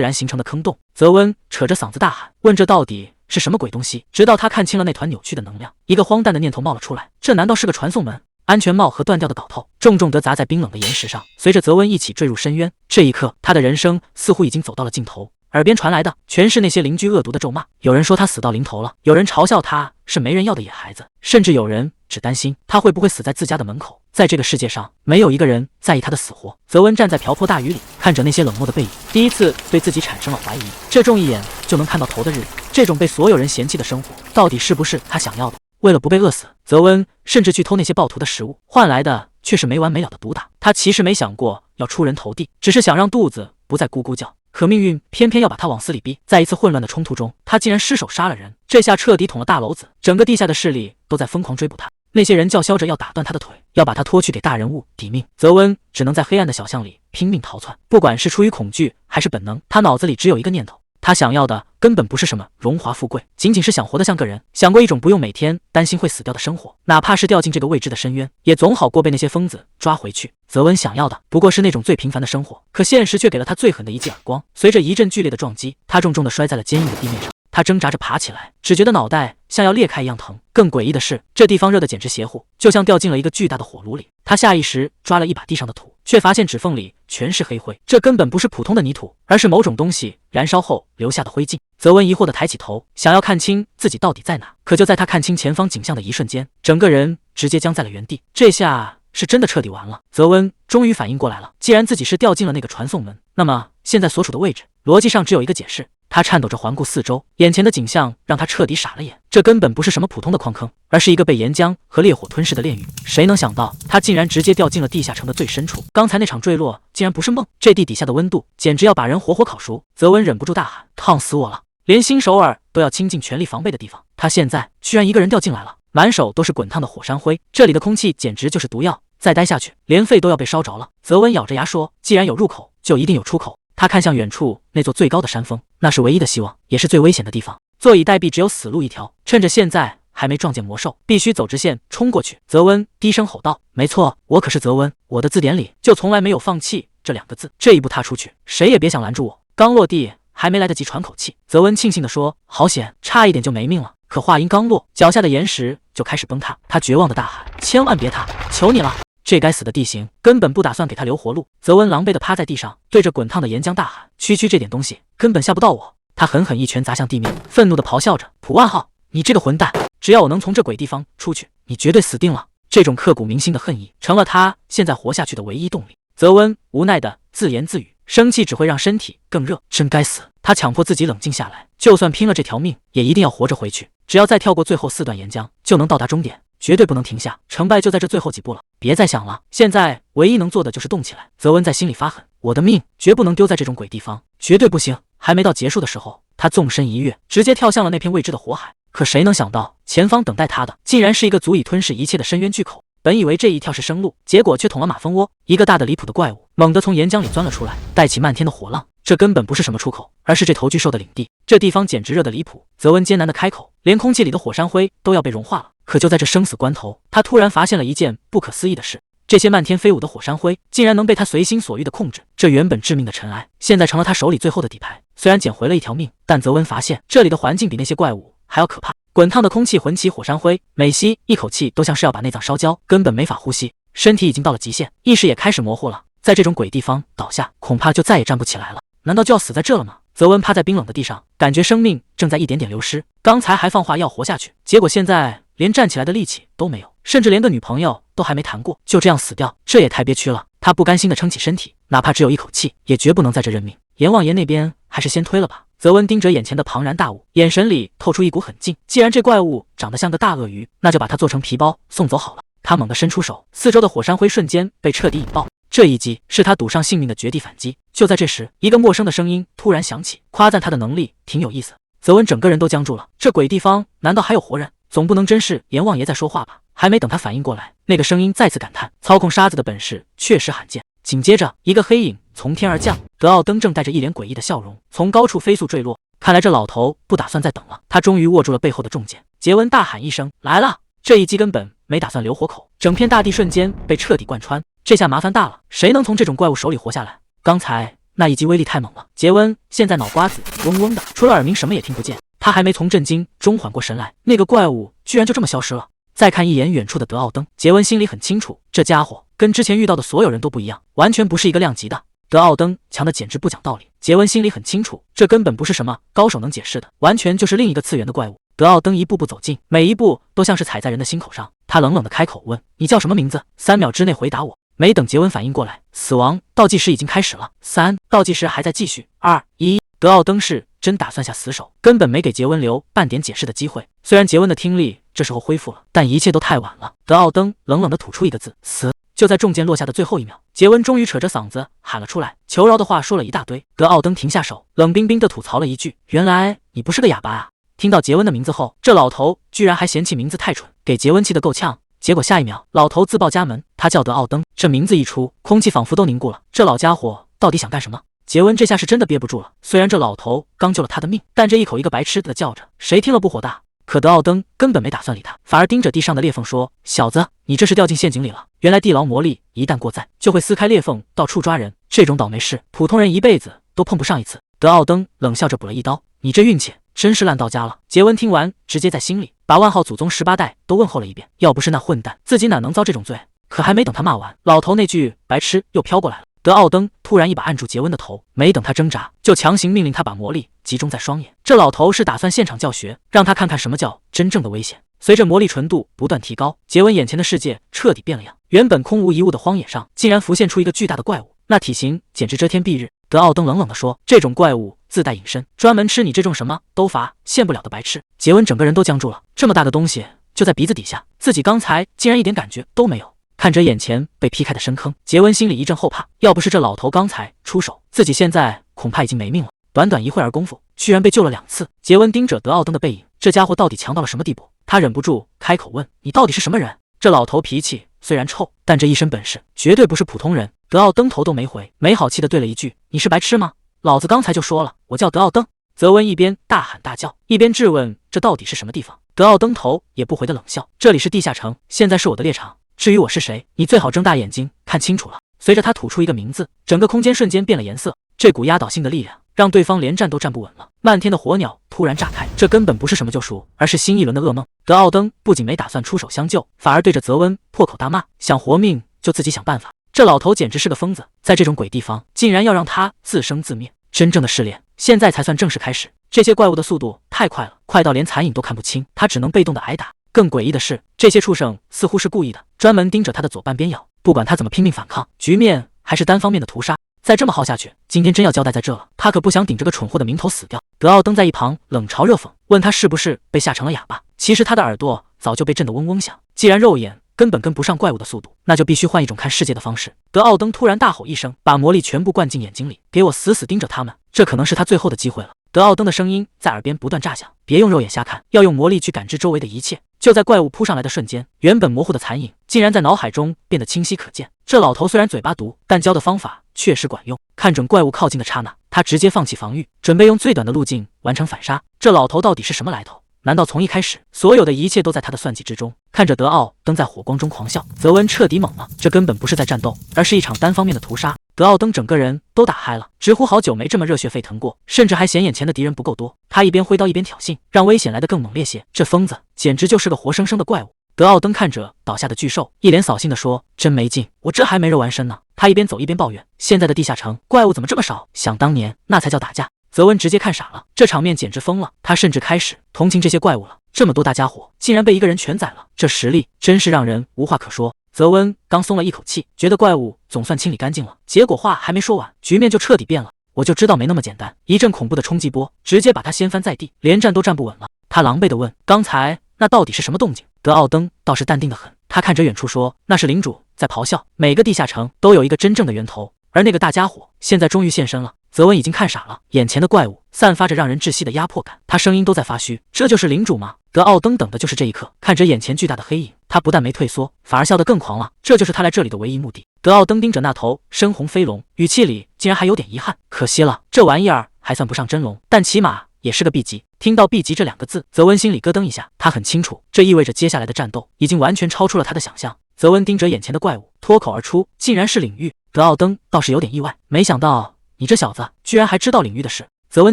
然形成的坑洞。泽温扯着嗓子大喊，问这到底是什么鬼东西？直到他看清了那团扭曲的能量，一个荒诞的念头冒了出来：这难道是个传送门？安全帽和断掉的镐头重重地砸在冰冷的岩石上，随着泽温一起坠入深渊。这一刻，他的人生似乎已经走到了尽头。耳边传来的全是那些邻居恶毒的咒骂，有人说他死到临头了，有人嘲笑他是没人要的野孩子，甚至有人只担心他会不会死在自家的门口。在这个世界上，没有一个人在意他的死活。泽温站在瓢泼大雨里，看着那些冷漠的背影，第一次对自己产生了怀疑。这种一眼就能看到头的日子，这种被所有人嫌弃的生活，到底是不是他想要的？为了不被饿死，泽温甚至去偷那些暴徒的食物，换来的却是没完没了的毒打。他其实没想过要出人头地，只是想让肚子不再咕咕叫。可命运偏偏要把他往死里逼，在一次混乱的冲突中，他竟然失手杀了人。这下彻底捅了大娄子，整个地下的势力都在疯狂追捕他。那些人叫嚣着要打断他的腿，要把他拖去给大人物抵命。泽温只能在黑暗的小巷里拼命逃窜，不管是出于恐惧还是本能，他脑子里只有一个念头：他想要的根本不是什么荣华富贵，仅仅是想活得像个人，想过一种不用每天担心会死掉的生活，哪怕是掉进这个未知的深渊，也总好过被那些疯子抓回去。泽温想要的不过是那种最平凡的生活，可现实却给了他最狠的一记耳光。随着一阵剧烈的撞击，他重重地摔在了坚硬的地面上。他挣扎着爬起来，只觉得脑袋像要裂开一样疼。更诡异的是，这地方热得简直邪乎，就像掉进了一个巨大的火炉里。他下意识抓了一把地上的土，却发现指缝里全是黑灰，这根本不是普通的泥土，而是某种东西燃烧后留下的灰烬。泽温疑惑地抬起头，想要看清自己到底在哪，可就在他看清前方景象的一瞬间，整个人直接僵在了原地。这下是真的彻底完了。泽温终于反应过来了，既然自己是掉进了那个传送门，那么现在所处的位置逻辑上只有一个解释。他颤抖着环顾四周，眼前的景象让他彻底傻了眼。这根本不是什么普通的矿坑，而是一个被岩浆和烈火吞噬的炼狱。谁能想到，他竟然直接掉进了地下城的最深处？刚才那场坠落竟然不是梦，这地底下的温度简直要把人活活烤熟。泽温忍不住大喊：烫死我了！连新手尔都要倾尽全力防备的地方，他现在居然一个人掉进来了，满手都是滚烫的火山灰，这里的空气简直就是毒药，再待下去连肺都要被烧着了。泽温咬着牙说：既然有入口，就一定有出口。他看向远处那座最高的山峰，那是唯一的希望，也是最危险的地方。坐以待毙，只有死路一条。趁着现在还没撞见魔兽，必须走直线冲过去。泽温低声吼道：没错，我可是泽温，我的字典里就从来没有放弃这2个字。这一步踏出去，谁也别想拦住我。刚落地，还没来得及喘口气，泽温庆幸地说：好险，差一点就没命了。可话音刚落，脚下的岩石就开始崩塌。他绝望地大喊：千万别塌，求你了！这该死的地形根本不打算给他留活路。泽温狼狈地趴在地上，对着滚烫的岩浆大喊：区区这点东西根本吓不到我！他狠狠一拳砸向地面，愤怒地咆哮着：普万号，你这个混蛋，只要我能从这鬼地方出去，你绝对死定了！这种刻骨铭心的恨意成了他现在活下去的唯一动力。泽温无奈地自言自语：生气只会让身体更热，真该死！他强迫自己冷静下来，就算拼了这条命，也一定要活着回去。只要再跳过最后4段岩浆，就能到达终点，绝对不能停下。成败就在这最后几步了，别再想了，现在唯一能做的就是动起来。泽温在心里发狠，我的命绝不能丢在这种鬼地方，绝对不行！还没到结束的时候，他纵身一跃，直接跳向了那片未知的火海。可谁能想到，前方等待他的竟然是一个足以吞噬一切的深渊巨口。本以为这一跳是生路，结果却捅了马蜂窝。一个大的离谱的怪物猛地从岩浆里钻了出来，带起漫天的火浪。这根本不是什么出口，而是这头巨兽的领地。这地方简直热得离谱。泽温艰难地开口，连空气里的火山灰都要被融化了。可就在这生死关头，他突然发现了一件不可思议的事：这些漫天飞舞的火山灰竟然能被他随心所欲地控制。这原本致命的尘埃，现在成了他手里最后的底牌。虽然捡回了一条命，但泽温发现这里的环境比那些怪物还要可怕。滚烫的空气混起火山灰，每吸一口气都像是要把内脏烧焦，根本没法呼吸。身体已经到了极限，意识也开始模糊了。在这种鬼地方倒下，恐怕就再也站不起来了。难道就要死在这了吗？泽温趴在冰冷的地上，感觉生命正在一点点流失。刚才还放话要活下去，结果现在连站起来的力气都没有，甚至连个女朋友都还没谈过，就这样死掉，这也太憋屈了。他不甘心地撑起身体，哪怕只有一口气，也绝不能在这认命。阎王爷那边还是先推了吧。泽温盯着眼前的庞然大物，眼神里透出一股狠劲。既然这怪物长得像个大鳄鱼，那就把它做成皮包送走好了。他猛地伸出手，四周的火山灰瞬间被彻底引爆。这一击是他赌上性命的绝地反击。就在这时，一个陌生的声音突然响起，夸赞他的能力挺有意思。泽温整个人都僵住了，这鬼地方难道还有活人？总不能真是阎王爷在说话吧？还没等他反应过来，那个声音再次感叹：操控沙子的本事确实罕见。紧接着，一个黑影从天而降，德奥登正带着一脸诡异的笑容从高处飞速坠落。看来这老头不打算再等了，他终于握住了背后的重剑。杰温大喊一声：“来了！”这一击根本没打算留活口，整片大地瞬间被彻底贯穿。这下麻烦大了，谁能从这种怪物手里活下来？刚才那一击威力太猛了，杰温现在脑瓜子嗡嗡的，除了耳鸣什么也听不见。他还没从震惊中缓过神来，那个怪物居然就这么消失了。再看一眼远处的德奥登，杰温心里很清楚，这家伙跟之前遇到的所有人都不一样，完全不是一个量级的。德奥登强的简直不讲道理，杰温心里很清楚，这根本不是什么高手能解释的，完全就是另一个次元的怪物。德奥登一步步走近，每一步都像是踩在人的心口上。他冷冷的开口问：“你叫什么名字？3秒之内回答我。”没等杰温反应过来，死亡倒计时已经开始了。3，倒计时还在继续。2、1。德奥登是真打算下死手，根本没给杰温留半点解释的机会。虽然杰温的听力这时候恢复了，但一切都太晚了。德奥登冷冷的吐出一个字：死。就在重剑落下的最后一秒，杰温终于扯着嗓子喊了出来，求饶的话说了一大堆。德奥登停下手，冷冰冰的吐槽了一句：“原来你不是个哑巴啊！”听到杰温的名字后，这老头居然还嫌弃名字太蠢，给杰温气得够呛。结果下一秒，老头自报家门，他叫德奥登。这名字一出，空气仿佛都凝固了。这老家伙到底想干什么？杰温这下是真的憋不住了。虽然这老头刚救了他的命，但这一口一个白痴的叫着，谁听了不火大？可德奥登根本没打算理他，反而盯着地上的裂缝说：“小子，你这是掉进陷阱里了。原来地牢魔力一旦过载，就会撕开裂缝，到处抓人。这种倒霉事，普通人一辈子都碰不上一次。”德奥登冷笑着补了一刀：“你这运气真是烂到家了。”杰温听完，直接在心里把万号祖宗18代都问候了一遍。要不是那混蛋，自己哪能遭这种罪？可还没等他骂完，老头那句白痴又飘过来了。德奥登突然一把按住杰温的头，没等他挣扎，就强行命令他把魔力集中在双眼。这老头是打算现场教学，让他看看什么叫真正的危险。随着魔力纯度不断提高，杰温眼前的世界彻底变了样。原本空无一物的荒野上，竟然浮现出一个巨大的怪物，那体型简直遮天蔽日。德奥登冷冷地说：“这种怪物自带隐身，专门吃你这种什么都罚现不了的白痴。”杰温整个人都僵住了，这么大个东西就在鼻子底下，自己刚才竟然一点感觉都没有。看着眼前被劈开的深坑，杰温心里一阵后怕，要不是这老头刚才出手，自己现在恐怕已经没命了。短短一会儿功夫，居然被救了2次。杰温盯着德奥登的背影，这家伙到底强到了什么地步？他忍不住开口问：“你到底是什么人？”这老头脾气虽然臭，但这一身本事绝对不是普通人。德奥登头都没回，没好气的对了一句：“你是白痴吗？老子刚才就说了，我叫德奥登。”泽温一边大喊大叫，一边质问：“这到底是什么地方？”德奥登头也不回的冷笑：“这里是地下城，现在是我的猎场。至于我是谁，你最好睁大眼睛看清楚了。”随着他吐出一个名字，整个空间瞬间变了颜色。这股压倒性的力量让对方连站都站不稳了。漫天的火鸟突然炸开，这根本不是什么救赎，而是新一轮的噩梦。德奥登不仅没打算出手相救，反而对着泽温破口大骂：“想活命就自己想办法！”这老头简直是个疯子，在这种鬼地方竟然要让他自生自灭。真正的试炼现在才算正式开始。这些怪物的速度太快了，快到连残影都看不清，他只能被动的挨打。更诡异的是，这些畜生似乎是故意的，专门盯着他的左半边咬，不管他怎么拼命反抗，局面还是单方面的屠杀。再这么耗下去，今天真要交代在这了。他可不想顶着个蠢货的名头死掉。德奥登在一旁冷嘲热讽，问他是不是被吓成了哑巴。其实他的耳朵早就被震得嗡嗡响，既然肉眼根本跟不上怪物的速度，那就必须换一种看世界的方式。德奥登突然大吼一声，把魔力全部灌进眼睛里，给我死死盯着他们，这可能是他最后的机会了。德奥登的声音在耳边不断炸响，别用肉眼瞎看，要用魔力去感知周围的一切。就在怪物扑上来的瞬间，原本模糊的残影竟然在脑海中变得清晰可见。这老头虽然嘴巴毒，但教的方法确实管用。看准怪物靠近的刹那，他直接放弃防御，准备用最短的路径完成反杀。这老头到底是什么来头？难道从一开始，所有的一切都在他的算计之中？看着德奥登在火光中狂笑，泽温彻底懵了。这根本不是在战斗，而是一场单方面的屠杀。德奥登整个人都打嗨了，直呼好久没这么热血沸腾过，甚至还嫌眼前的敌人不够多。他一边挥刀一边挑衅，让危险来得更猛烈些。这疯子简直就是个活生生的怪物。德奥登看着倒下的巨兽，一脸扫兴地说：“真没劲，我这还没肉完身呢。”他一边走一边抱怨：“现在的地下城怪物怎么这么少？想当年那才叫打架。”泽温直接看傻了，这场面简直疯了。他甚至开始同情这些怪物了。这么多大家伙，竟然被一个人全宰了，这实力真是让人无话可说。泽温刚松了一口气，觉得怪物总算清理干净了，结果话还没说完，局面就彻底变了。我就知道没那么简单，一阵恐怖的冲击波直接把他掀翻在地，连站都站不稳了。他狼狈地问：“刚才那到底是什么动静？”德奥登倒是淡定得很，他看着远处说：“那是领主在咆哮。每个地下城都有一个真正的源头，而那个大家伙现在终于现身了。”泽文已经看傻了，眼前的怪物散发着让人窒息的压迫感，他声音都在发虚。这就是领主吗？德奥登等的就是这一刻，看着眼前巨大的黑影，他不但没退缩，反而笑得更狂了。这就是他来这里的唯一目的。德奥登盯着那头深红飞龙，语气里竟然还有点遗憾。可惜了，这玩意儿还算不上真龙，但起码也是个 B 级。听到 B 级这2个字，泽文心里咯噔一下，他很清楚，这意味着接下来的战斗已经完全超出了他的想象。泽文盯着眼前的怪物，脱口而出，竟然是领域。德奥登倒是有点意外，没想到你这小子居然还知道领域的事。泽文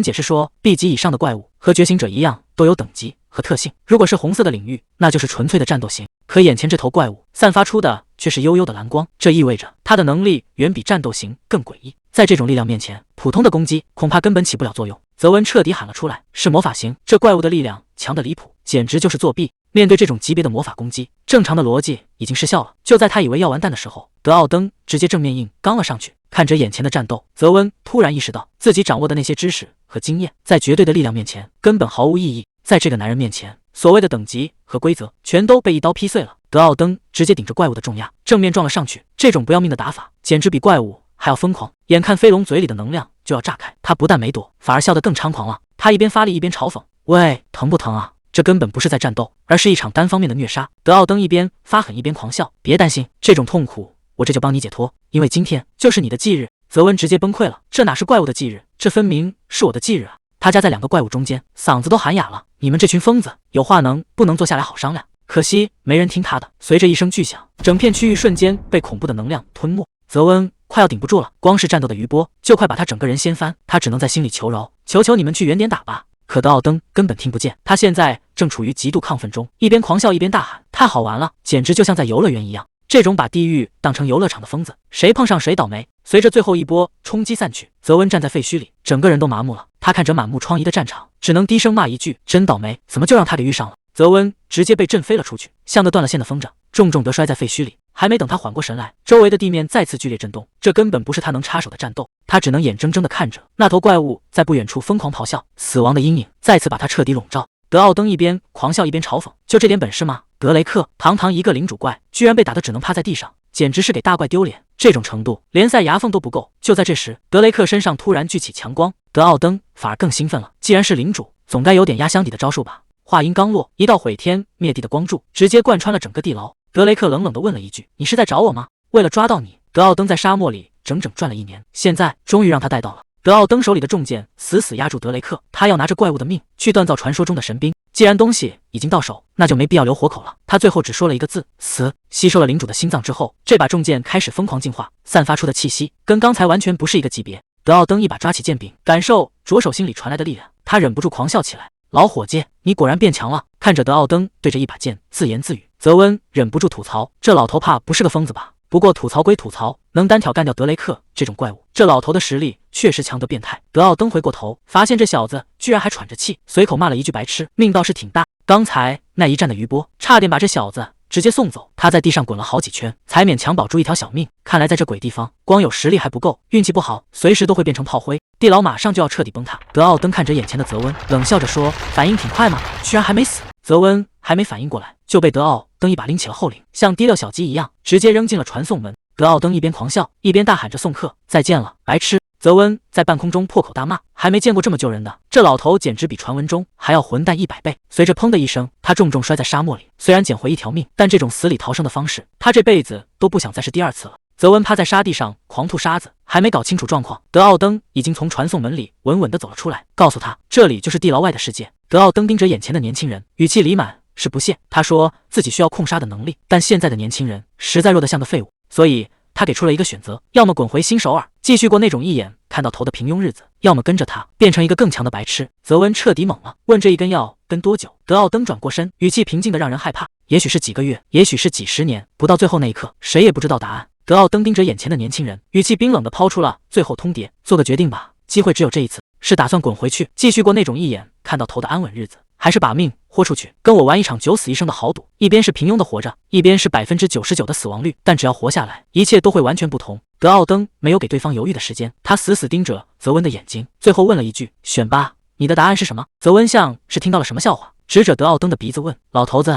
解释说 ，B 级以上的怪物和觉醒者一样，都有等级和特性。如果是红色的领域，那就是纯粹的战斗型。可眼前这头怪物散发出的却是幽幽的蓝光，这意味着他的能力远比战斗型更诡异。在这种力量面前，普通的攻击恐怕根本起不了作用。泽文彻底喊了出来：“是魔法型！这怪物的力量强得离谱，简直就是作弊！”面对这种级别的魔法攻击，正常的逻辑已经失效了。就在他以为要完蛋的时候，德奥登直接正面硬刚了上去。看着眼前的战斗，泽文突然意识到自己掌握的那些知识和经验，在绝对的力量面前根本毫无意义。在这个男人面前，所谓的等级和规则全都被一刀劈碎了。德奥登直接顶着怪物的重压，正面撞了上去。这种不要命的打法，简直比怪物还要疯狂。眼看飞龙嘴里的能量就要炸开，他不但没躲，反而笑得更猖狂了。他一边发力一边嘲讽：“喂，疼不疼啊？这根本不是在战斗，而是一场单方面的虐杀。”德奥登一边发狠一边狂笑：“别担心，这种痛苦我这就帮你解脱，因为今天就是你的忌日。”泽文直接崩溃了，这哪是怪物的忌日，这分明是我的忌日啊！他夹在2个怪物中间，嗓子都喊哑了：“你们这群疯子，有话不能坐下来好商量？”可惜没人听他的。随着一声巨响，整片区域瞬间被恐怖的能量吞没。泽温快要顶不住了，光是战斗的余波就快把他整个人掀翻，他只能在心里求饶：“求求你们去远点打吧。”可德奥登根本听不见，他现在正处于极度亢奋中，一边狂笑一边大喊：“太好玩了，简直就像在游乐园一样！这种把地狱当成游乐场的疯子，谁碰上谁倒霉！”随着最后一波冲击散去，泽温站在废墟里，整个人都麻木了。他看着满目疮痍的战场，只能低声骂一句：“真倒霉，怎么就让他给遇上了？”泽温直接被震飞了出去，像个断了线的风筝，重重地摔在废墟里。还没等他缓过神来，周围的地面再次剧烈震动，这根本不是他能插手的战斗。他只能眼睁睁地看着那头怪物在不远处疯狂咆哮，死亡的阴影再次把他彻底笼罩。德奥登一边狂笑一边嘲讽：“就这点本事吗？德雷克，堂堂一个领主怪，居然被打得只能趴在地上，简直是给大怪丢脸！这种程度，联赛牙缝都不够。”就在这时，德雷克身上突然聚起强光，德奥登反而更兴奋了。既然是领主，总该有点压箱底的招数吧？话音刚落，一道毁天灭地的光柱直接贯穿了整个地牢。德雷克冷冷地问了一句：“你是在找我吗？”为了抓到你，德奥登在沙漠里整整转了1年，现在终于让他带到了。德奥登手里的重剑死死压住德雷克，他要拿着怪物的命去锻造传说中的神兵。既然东西已经到手，那就没必要留活口了。他最后只说了一个字：死。吸收了领主的心脏之后，这把重剑开始疯狂进化，散发出的气息跟刚才完全不是一个级别。德奥登一把抓起剑柄，感受着手心里传来的力量，他忍不住狂笑起来：“老伙计，你果然变强了！”看着德奥登对着一把剑自言自语，泽温忍不住吐槽：“这老头怕不是个疯子吧？”不过吐槽归吐槽，能单挑干掉德雷克这种怪物，这老头的实力确实强得变态。德奥登回过头，发现这小子居然还喘着气，随口骂了一句：“白痴！”命倒是挺大，刚才那一战的余波差点把这小子直接送走。他在地上滚了好几圈，才勉强保住一条小命。看来在这鬼地方，光有实力还不够，运气不好，随时都会变成炮灰。地牢马上就要彻底崩塌。德奥登看着眼前的泽温，冷笑着说：“反应挺快嘛，居然还没死。”泽温还没反应过来，就被德奥登一把拎起了后领，像提溜小鸡一样，直接扔进了传送门。德奥登一边狂笑，一边大喊着：“送客，再见了，白痴！”泽温在半空中破口大骂，还没见过这么救人的，这老头简直比传闻中还要混蛋100倍。随着砰的一声，他重重摔在沙漠里，虽然捡回一条命，但这种死里逃生的方式，他这辈子都不想再是第2次了。泽温趴在沙地上狂吐沙子，还没搞清楚状况，德奥登已经从传送门里稳稳地走了出来，告诉他这里就是地牢外的世界。德奥登盯着眼前的年轻人，语气里满是不屑。他说自己需要控沙的能力，但现在的年轻人实在弱得像个废物，所以他给出了一个选择：要么滚回新首尔，继续过那种一眼看到头的平庸日子，要么跟着他变成一个更强的白痴。泽温彻底懵了，问这一跟要跟多久？德奥登转过身，语气平静的让人害怕：也许是几个月，也许是几十年，不到最后那一刻，谁也不知道答案。德奥登盯着眼前的年轻人，语气冰冷地抛出了最后通牒：做个决定吧，机会只有这一次，是打算滚回去继续过那种一眼看到头的安稳日子，还是把命豁出去跟我玩一场九死一生的豪赌？一边是平庸的活着，一边是99%的死亡率，但只要活下来，一切都会完全不同。德奥登没有给对方犹豫的时间，他死死盯着泽温的眼睛，最后问了一句：选吧，你的答案是什么？泽温像是听到了什么笑话，指着德奥登的鼻子问：老头子，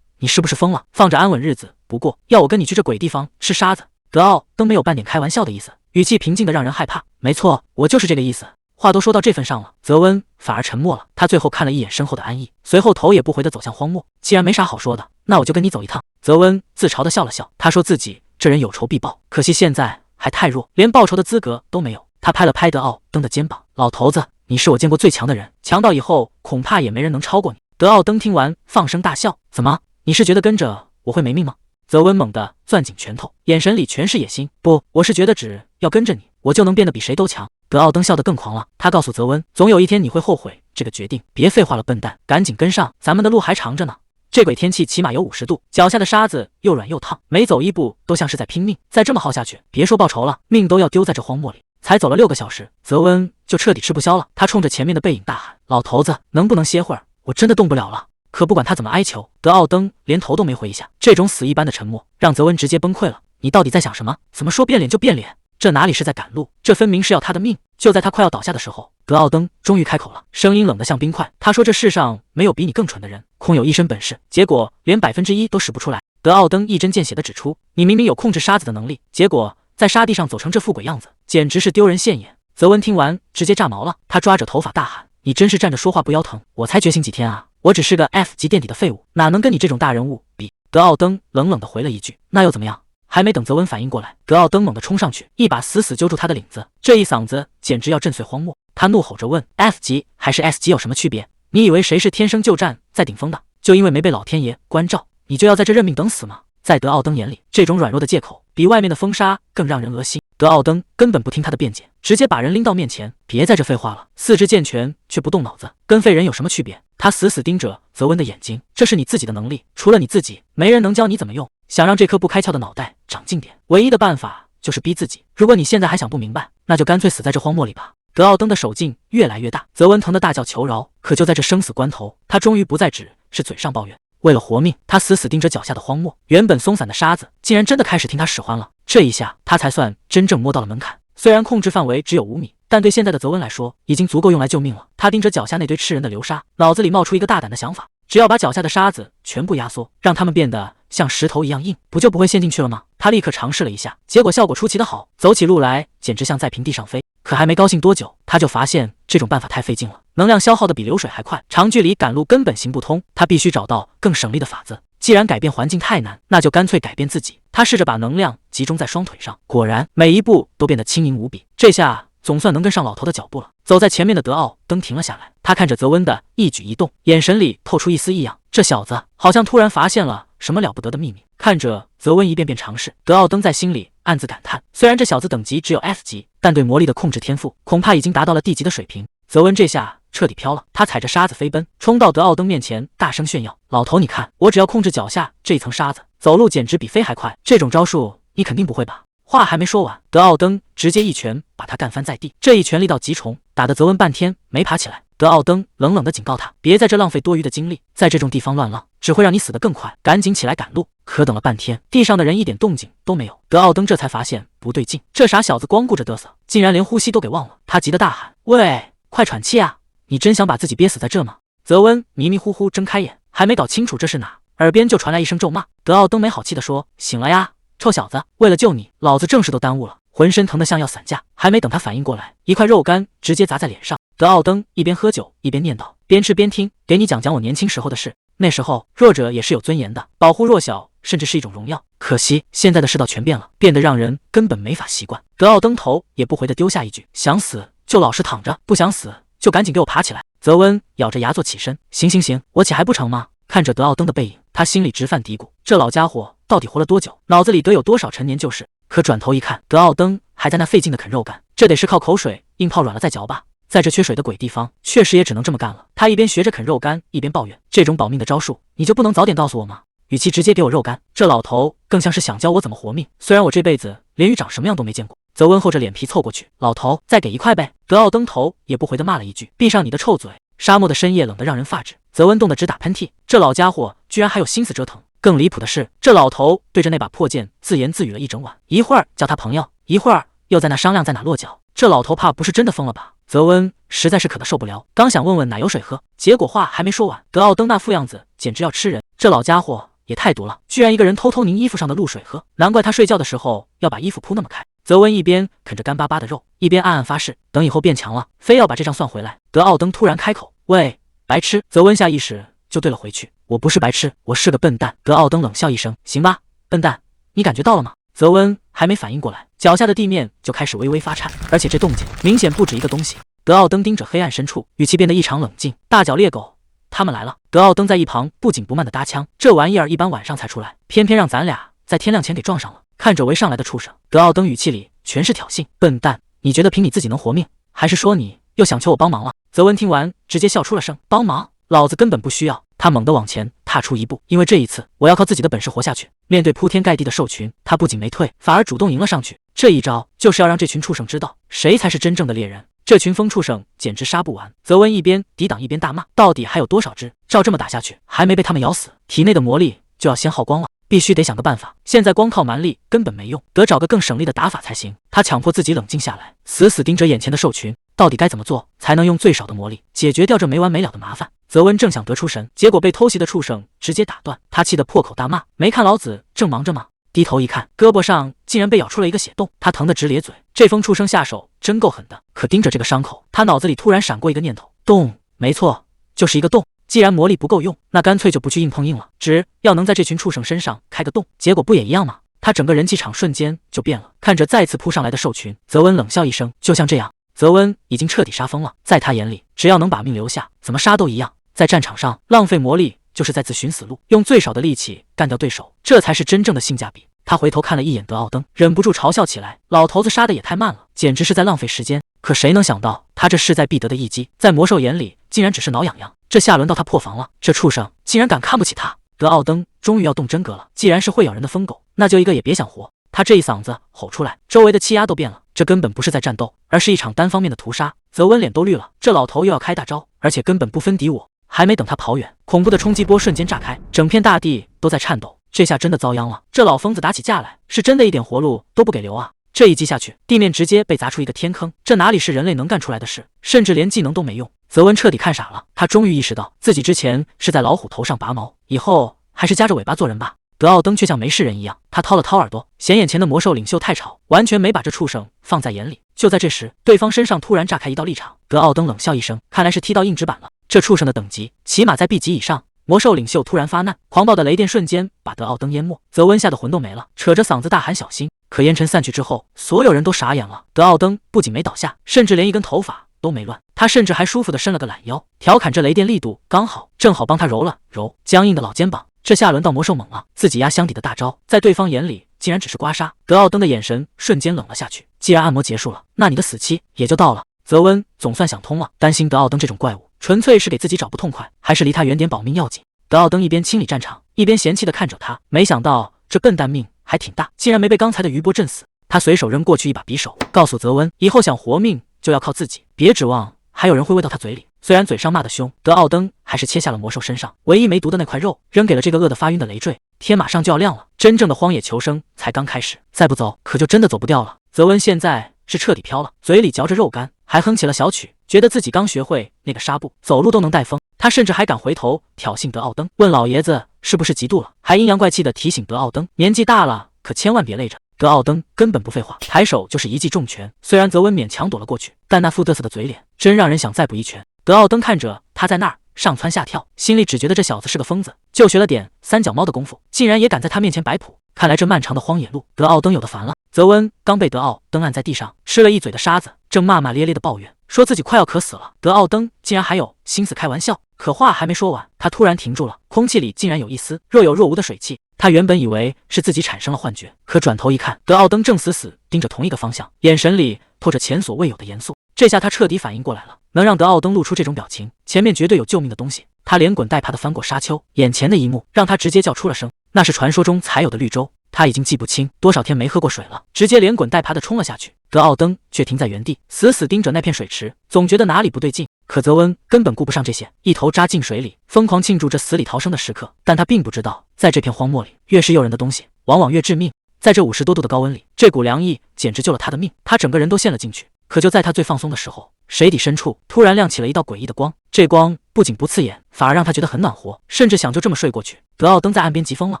你是不是疯了？放着安稳日子不过，要我跟你去这鬼地方吃沙子？德奥登没有半点开玩笑的意思，语气平静的让人害怕。没错，我就是这个意思。话都说到这份上了，泽温反而沉默了。他最后看了一眼身后的安逸，随后头也不回的走向荒漠。既然没啥好说的，那我就跟你走一趟。泽温自嘲的笑了笑，他说自己这人有仇必报，可惜现在还太弱，连报仇的资格都没有。他拍了拍德奥登的肩膀，老头子，你是我见过最强的人，强到以后恐怕也没人能超过你。德奥登听完放声大笑，怎么，你是觉得跟着我会没命吗？泽温猛地攥紧拳头，眼神里全是野心。不，我是觉得只要跟着你，我就能变得比谁都强。德奥登笑得更狂了，他告诉泽温，总有一天你会后悔这个决定，别废话了，笨蛋，赶紧跟上，咱们的路还长着呢。这鬼天气起码有50度，脚下的沙子又软又烫，每走一步都像是在拼命。再这么耗下去，别说报仇了，命都要丢在这荒漠里。才走了6个小时，泽温就彻底吃不消了，他冲着前面的背影大喊：“老头子，能不能歇会儿？我真的动不了了。”可不管他怎么哀求，德奥登连头都没回一下。这种死一般的沉默让泽温直接崩溃了。你到底在想什么？怎么说变脸就变脸？这哪里是在赶路，这分明是要他的命！就在他快要倒下的时候，德奥登终于开口了，声音冷得像冰块。他说：“这世上没有比你更蠢的人，空有一身本事，结果连1%都使不出来。”德奥登一针见血地指出：“你明明有控制沙子的能力，结果在沙地上走成这副鬼样子，简直是丢人现眼。”泽温听完直接炸毛了，他抓着头发大喊：“你真是站着说话不腰疼！我才觉醒几天啊，我只是个 F 级垫底的废物，哪能跟你这种大人物比？”德奥登冷冷地回了一句：“那又怎么样？”还没等泽温反应过来，德奥登猛地冲上去，一把死死揪住他的领子，这一嗓子简直要震碎荒漠。他怒吼着问：“F 级还是 S 级有什么区别？你以为谁是天生就站在顶峰的？就因为没被老天爷关照，你就要在这认命等死吗？”在德奥登眼里，这种软弱的借口比外面的风沙更让人恶心。德奥登根本不听他的辩解，直接把人拎到面前，别在这废话了，四肢健全却不动脑子，跟废人有什么区别？他死死盯着泽温的眼睛，这是你自己的能力，除了你自己，没人能教你怎么用。想让这颗不开窍的脑袋长进点，唯一的办法就是逼自己。如果你现在还想不明白，那就干脆死在这荒漠里吧。德奥登的手劲越来越大，泽温疼得大叫求饶。可就在这生死关头，他终于不再只是嘴上抱怨，为了活命，他死死盯着脚下的荒漠。原本松散的沙子，竟然真的开始听他使唤了。这一下，他才算真正摸到了门槛。虽然控制范围只有5米，但对现在的泽温来说，已经足够用来救命了。他盯着脚下那堆吃人的流沙，脑子里冒出一个大胆的想法：只要把脚下的沙子全部压缩，让它们变得像石头一样硬，不就不会陷进去了吗？他立刻尝试了一下，结果效果出奇的好，走起路来简直像在平地上飞。可还没高兴多久，他就发现这种办法太费劲了，能量消耗的比流水还快，长距离赶路根本行不通。他必须找到更省力的法子。既然改变环境太难，那就干脆改变自己。他试着把能量集中在双腿上，果然每一步都变得轻盈无比。这下总算能跟上老头的脚步了。走在前面的德奥登停了下来，他看着泽温的一举一动，眼神里透出一丝异样。这小子好像突然发现了什么了不得的秘密。看着泽温一遍遍尝试，德奥登在心里暗自感叹，虽然这小子等级只有 F 级，但对魔力的控制天赋恐怕已经达到了D 级的水平。泽温这下彻底飘了，他踩着沙子飞奔，冲到德奥登面前，大声炫耀：“老头，你看，我只要控制脚下这一层沙子，走路简直比飞还快。这种招数你肯定不会吧？”话还没说完，德奥登直接一拳把他干翻在地，这一拳力道极重，打得泽温半天没爬起来。德奥登冷冷地警告他，别在这浪费多余的精力，在这种地方乱浪只会让你死得更快，赶紧起来赶路。可等了半天，地上的人一点动静都没有，德奥登这才发现不对劲，这傻小子光顾着嘚瑟，竟然连呼吸都给忘了。他急得大喊：“喂，快喘气啊！你真想把自己憋死在这吗？”泽温迷迷糊糊睁开眼，还没搞清楚这是哪，耳边就传来一声咒骂。德奥登没好气地说：“醒了呀，臭小子！为了救你，老子正事都耽误了，浑身疼得像要散架。”还没等他反应过来，一块肉干直接砸在脸上。德奥登一边喝酒一边念叨，边吃边听，给你讲讲我年轻时候的事。那时候弱者也是有尊严的，保护弱小甚至是一种荣耀。可惜现在的世道全变了，变得让人根本没法习惯。德奥登头也不回地丢下一句：“想死就老实躺着，不想死就赶紧给我爬起来。”泽温咬着牙坐起身：“行行行，我起还不成吗？”看着德奥登的背影，他心里直犯嘀咕：这老家伙到底活了多久？脑子里得有多少陈年旧事？可转头一看，德奥登还在那费劲的啃肉干，这得是靠口水硬泡软了再嚼吧。在这缺水的鬼地方，确实也只能这么干了。他一边学着啃肉干，一边抱怨：“这种保命的招数，你就不能早点告诉我吗？与其直接给我肉干，这老头更像是想教我怎么活命。虽然我这辈子连鱼长什么样都没见过。”泽温厚着脸皮凑过去：“老头，再给1块呗。”德奥登头也不回的骂了一句：“闭上你的臭嘴！”沙漠的深夜冷得让人发指，泽温冻得直打喷嚏。这老家伙居然还有心思折腾。更离谱的是，这老头对着那把破剑自言自语了一整晚，一会儿叫他朋友，一会儿又在那商量在哪落脚。这老头怕不是真的疯了吧？泽温实在是渴得受不了，刚想问问哪有水喝，结果话还没说完，德奥登那副样子简直要吃人。这老家伙也太毒了，居然一个人偷偷拧衣服上的露水喝，难怪他睡觉的时候要把衣服铺那么开。泽文一边啃着干巴巴的肉，一边暗暗发誓，等以后变强了，非要把这账算回来。德奥登突然开口：“喂，白痴！”泽文下意识就对了回去：“我不是白痴，我是个笨蛋。”德奥登冷笑一声：“行吧，笨蛋，你感觉到了吗？”泽温还没反应过来，脚下的地面就开始微微发颤，而且这动静明显不止一个东西。德奥登盯着黑暗深处，语气变得异常冷静：“大脚猎狗，他们来了。”德奥登在一旁不紧不慢地搭腔：“这玩意儿一般晚上才出来，偏偏让咱俩在天亮前给撞上了。”看着围上来的畜生，德奥登语气里全是挑衅：“笨蛋，你觉得凭你自己能活命，还是说你又想求我帮忙了？”泽温听完直接笑出了声：“帮忙？老子根本不需要。”他猛地往前踏出一步，因为这一次我要靠自己的本事活下去。面对铺天盖地的兽群，他不仅没退，反而主动迎了上去。这一招就是要让这群畜生知道谁才是真正的猎人。这群疯畜生简直杀不完。泽温一边抵挡一边大骂：“到底还有多少只？照这么打下去，还没被他们咬死，体内的魔力就要先耗光了。必须得想个办法，现在光靠蛮力根本没用，得找个更省力的打法才行。”他强迫自己冷静下来，死死盯着眼前的兽群，到底该怎么做才能用最少的魔力解决掉这没完没了的麻烦？泽温正想得出神，结果被偷袭的畜生直接打断，他气得破口大骂：“没看老子正忙着吗？”低头一看，胳膊上竟然被咬出了一个血洞，他疼得直咧嘴。这疯畜生下手真够狠的，可盯着这个伤口，他脑子里突然闪过一个念头：洞，没错，就是一个洞。既然魔力不够用，那干脆就不去硬碰硬了，只要能在这群畜生身上开个洞，结果不也一样吗？他整个人气场瞬间就变了。看着再次扑上来的兽群，泽温冷笑一声：“就像这样。”泽温已经彻底杀疯了，在他眼里，只要能把命留下，怎么杀都一样。在战场上浪费魔力，就是在自寻死路，用最少的力气干掉对手，这才是真正的性价比。他回头看了一眼德奥登，忍不住嘲笑起来：“老头子杀的也太慢了，简直是在浪费时间。”可谁能想到，他这势在必得的一击，在魔兽眼里竟然只是挠痒痒。这下轮到他破防了，这畜生竟然敢看不起他！德奥登终于要动真格了，既然是会咬人的疯狗，那就一个也别想活。他这一嗓子吼出来，周围的气压都变了，这根本不是在战斗，而是一场单方面的屠杀。泽温脸都绿了，这老头又要开大招，而且根本不分敌我。还没等他跑远，恐怖的冲击波瞬间炸开，整片大地都在颤抖。这下真的遭殃了，这老疯子打起架来是真的一点活路都不给留啊！这一击下去，地面直接被砸出一个天坑，这哪里是人类能干出来的事，甚至连技能都没用。泽温彻底看傻了，他终于意识到自己之前是在老虎头上拔毛，以后还是夹着尾巴做人吧。德奥登却像没事人一样，他掏了掏耳朵，嫌眼前的魔兽领袖太吵，完全没把这畜生放在眼里。就在这时，对方身上突然炸开一道立场，德奥登冷笑一声，看来是踢到硬纸板了，这畜生的等级起码在 B 级以上。魔兽领袖突然发难，狂暴的雷电瞬间把德奥登淹没，泽温吓得魂都没了，扯着嗓子大喊小心。可烟尘散去之后，所有人都傻眼了，德奥登不仅没倒下，甚至连一根头发都没乱，他甚至还舒服的伸了个懒腰，调侃这雷电力度刚好，正好帮他揉了揉僵硬的老肩膀。这下轮到魔兽猛了，自己压箱底的大招，在对方眼里竟然只是刮痧。德奥登的眼神瞬间冷了下去，既然按摩结束了，那你的死期也就到了。泽温总算想通了，担心德奥登这种怪物纯粹是给自己找不痛快，还是离他远点保命要紧。德奥登一边清理战场，一边嫌弃地看着他，没想到这笨蛋命还挺大，竟然没被刚才的余波震死。他随手扔过去一把匕首，告诉泽温，以后想活命就要靠自己，别指望还有人会喂到他嘴里。虽然嘴上骂得凶，德奥登还是切下了魔兽身上唯一没毒的那块肉，扔给了这个饿得发晕的累赘。天马上就要亮了，真正的荒野求生才刚开始，再不走可就真的走不掉了。泽温现在是彻底飘了，嘴里嚼着肉干，还哼起了小曲，觉得自己刚学会那个纱布，走路都能带风。他甚至还敢回头挑衅德奥登，问老爷子是不是嫉妒了，还阴阳怪气的提醒德奥登，年纪大了可千万别累着。德奥登根本不废话，抬手就是一记重拳。虽然泽温勉强躲了过去，但那副嘚瑟的嘴脸真让人想再补一拳。德奥登看着他在那儿上蹿下跳，心里只觉得这小子是个疯子，就学了点三脚猫的功夫，竟然也敢在他面前摆谱。看来这漫长的荒野路，德奥登有的烦了。泽温刚被德奥登按在地上，吃了一嘴的沙子，正骂骂咧咧的抱怨，说自己快要渴死了。德奥登竟然还有心思开玩笑，可话还没说完，他突然停住了，空气里竟然有一丝若有若无的水汽。他原本以为是自己产生了幻觉，可转头一看，德奥登正死死盯着同一个方向，眼神里透着前所未有的严肃。这下他彻底反应过来了，能让德奥登露出这种表情，前面绝对有救命的东西。他连滚带爬的翻过沙丘，眼前的一幕让他直接叫出了声，那是传说中才有的绿洲。他已经记不清多少天没喝过水了，直接连滚带爬的冲了下去。德奥登却停在原地，死死盯着那片水池，总觉得哪里不对劲。可泽温根本顾不上这些，一头扎进水里，疯狂庆祝着死里逃生的时刻。但他并不知道，在这片荒漠里，越是诱人的东西，往往越致命。在这50多度的高温里，这股凉意简直救了他的命，他整个人都陷了进去。可就在他最放松的时候，水底深处突然亮起了一道诡异的光，这光不仅不刺眼，反而让他觉得很暖和，甚至想就这么睡过去。德奥登在岸边急疯了，